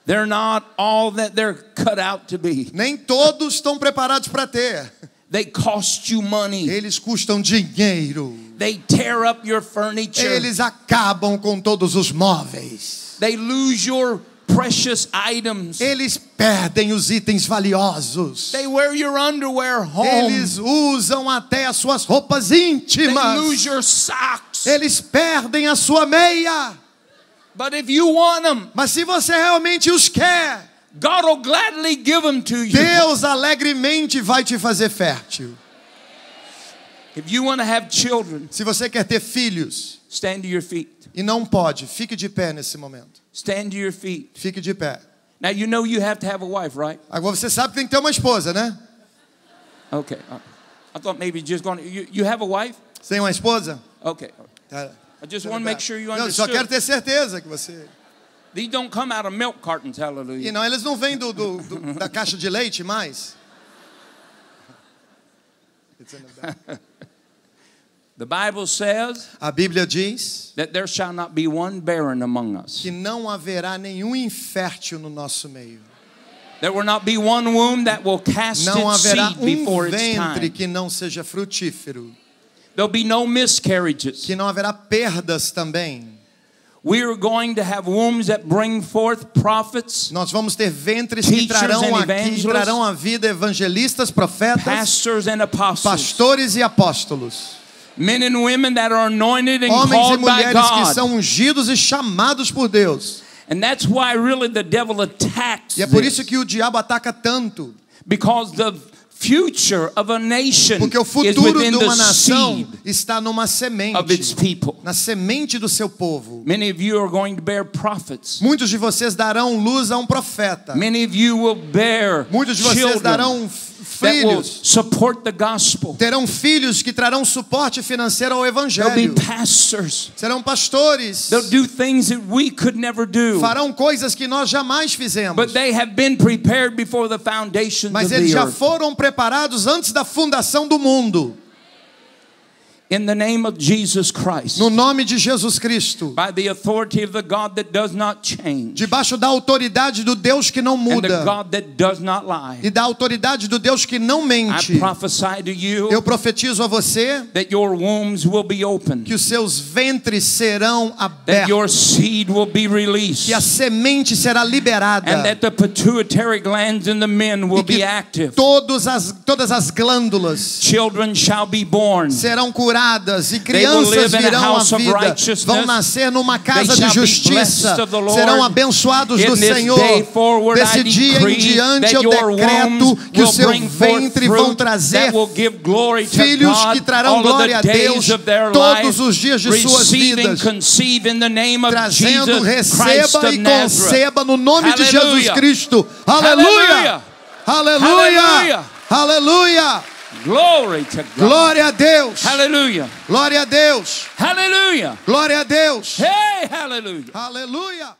Speaker 1: They're not all that they're cut out to be.
Speaker 2: Nem todos estão preparados para ter.
Speaker 1: They cost you money.
Speaker 2: Eles custam dinheiro.
Speaker 1: They tear up your furniture.
Speaker 2: Eles acabam com todos os móveis.
Speaker 1: They lose your precious items.
Speaker 2: Eles perdem os itens valiosos.
Speaker 1: They wear your underwear home.
Speaker 2: Eles usam até as suas roupas
Speaker 1: They
Speaker 2: íntimas.
Speaker 1: lose your socks.
Speaker 2: Eles perdem a sua meia.
Speaker 1: But if you want them,
Speaker 2: Mas se você realmente os quer,
Speaker 1: God will gladly give them to you.
Speaker 2: Deus alegremente vai te fazer fértil.
Speaker 1: If you want to have children,
Speaker 2: Se você quer ter filhos
Speaker 1: stand to your feet.
Speaker 2: e não pode, fique de pé nesse momento.
Speaker 1: Stand to your feet.
Speaker 2: Fique de pé.
Speaker 1: Now you know you have to have a wife, right?
Speaker 2: Agora você sabe que tem que ter uma esposa, né?
Speaker 1: Okay. I thought maybe just going. You have a wife?
Speaker 2: Você tem uma esposa?
Speaker 1: Okay.
Speaker 2: Tá.
Speaker 1: I just want to make sure you
Speaker 2: Não, só
Speaker 1: understood.
Speaker 2: quero ter certeza que você...
Speaker 1: These don't come out of milk cartons,
Speaker 2: E
Speaker 1: hallelujah.
Speaker 2: não, eles não vêm da caixa de leite mais.
Speaker 1: The Bible says
Speaker 2: A Bíblia diz
Speaker 1: that there shall not be one barren among us.
Speaker 2: que não haverá nenhum infértil no nosso meio.
Speaker 1: There will not be one womb that will cast
Speaker 2: Não
Speaker 1: its
Speaker 2: haverá
Speaker 1: seed before its
Speaker 2: ventre
Speaker 1: time.
Speaker 2: que não seja frutífero.
Speaker 1: There'll be no miscarriages.
Speaker 2: Que não haverá perdas também.
Speaker 1: We are going to have wombs that bring forth prophets,
Speaker 2: Nós vamos ter ventres que
Speaker 1: Teachers
Speaker 2: trarão
Speaker 1: and
Speaker 2: aqui,
Speaker 1: evangelists,
Speaker 2: trarão à vida evangelistas, profetas,
Speaker 1: pastors and apostles,
Speaker 2: pastores e apóstolos.
Speaker 1: men and women that are anointed and
Speaker 2: Homens e
Speaker 1: called by
Speaker 2: mulheres que
Speaker 1: God.
Speaker 2: são ungidos e chamados por Deus.
Speaker 1: And that's why really the devil attacks
Speaker 2: E é por
Speaker 1: this,
Speaker 2: isso que o diabo ataca tanto.
Speaker 1: because the future of a nation
Speaker 2: Porque o
Speaker 1: is
Speaker 2: futuro
Speaker 1: within
Speaker 2: de
Speaker 1: the
Speaker 2: uma nação
Speaker 1: seed
Speaker 2: está numa
Speaker 1: of its
Speaker 2: semente.
Speaker 1: people.
Speaker 2: Na semente do seu povo.
Speaker 1: Many of you are going to bear prophets.
Speaker 2: Muitos de vocês darão luz a um profeta.
Speaker 1: Many of you will bear
Speaker 2: Muitos de vocês
Speaker 1: children
Speaker 2: darão
Speaker 1: that will
Speaker 2: filhos.
Speaker 1: support the gospel.
Speaker 2: Terão filhos que trarão suporte financeiro ao
Speaker 1: There'll be
Speaker 2: evangelho.
Speaker 1: pastors.
Speaker 2: Serão pastores.
Speaker 1: They'll do things that we could never do.
Speaker 2: Farão coisas que nós jamais fizemos.
Speaker 1: But they have been prepared before the foundations
Speaker 2: Mas
Speaker 1: of
Speaker 2: eles
Speaker 1: the
Speaker 2: já
Speaker 1: earth.
Speaker 2: foram preparados antes da fundação do mundo.
Speaker 1: In the name of Jesus Christ.
Speaker 2: No nome de Jesus Cristo.
Speaker 1: By the authority of the God that does not change.
Speaker 2: Debaixo da autoridade do Deus que não
Speaker 1: And the
Speaker 2: muda.
Speaker 1: God that does not lie.
Speaker 2: E da autoridade do Deus que não mente.
Speaker 1: I prophesy to you
Speaker 2: Eu profetizo a você
Speaker 1: that your wombs will be opened.
Speaker 2: que os seus ventres serão
Speaker 1: That your
Speaker 2: abertos.
Speaker 1: seed will be released.
Speaker 2: Que a semente será liberada.
Speaker 1: And that the pituitary glands in the men will
Speaker 2: E que
Speaker 1: be active.
Speaker 2: todas as glândulas
Speaker 1: Children shall be born.
Speaker 2: serão curadas e
Speaker 1: will
Speaker 2: crianças
Speaker 1: live in a
Speaker 2: virão à
Speaker 1: house of
Speaker 2: vida.
Speaker 1: righteousness.
Speaker 2: Vão nascer numa casa
Speaker 1: They
Speaker 2: de
Speaker 1: shall be
Speaker 2: justiça.
Speaker 1: blessed of the Lord.
Speaker 2: Serão abençoados do
Speaker 1: In this
Speaker 2: Senhor.
Speaker 1: day forward,
Speaker 2: Desse
Speaker 1: I
Speaker 2: dia em
Speaker 1: decree
Speaker 2: diante
Speaker 1: that
Speaker 2: eu
Speaker 1: your
Speaker 2: decreto
Speaker 1: wombs
Speaker 2: que o
Speaker 1: will
Speaker 2: seu
Speaker 1: bring forth
Speaker 2: ventre vão
Speaker 1: fruit
Speaker 2: trazer
Speaker 1: that will give glory to
Speaker 2: filhos
Speaker 1: God
Speaker 2: que trarão
Speaker 1: all of
Speaker 2: glória a
Speaker 1: the days
Speaker 2: Deus
Speaker 1: of their
Speaker 2: todos
Speaker 1: life,
Speaker 2: os dias de suas
Speaker 1: receiving,
Speaker 2: vidas.
Speaker 1: conceive in the name of
Speaker 2: Trazendo,
Speaker 1: Jesus Christ
Speaker 2: receba
Speaker 1: of
Speaker 2: e
Speaker 1: Nazareth.
Speaker 2: conceba no nome de Jesus
Speaker 1: Hallelujah.
Speaker 2: Cristo. Aleluia!
Speaker 1: Hallelujah.
Speaker 2: Aleluia! Aleluia!
Speaker 1: Glory to God.
Speaker 2: Glória a Deus!
Speaker 1: Hallelujah.
Speaker 2: Glória a Deus!
Speaker 1: Hallelujah.
Speaker 2: Glória a Deus!
Speaker 1: Hey, hallelujah.
Speaker 2: Aleluia!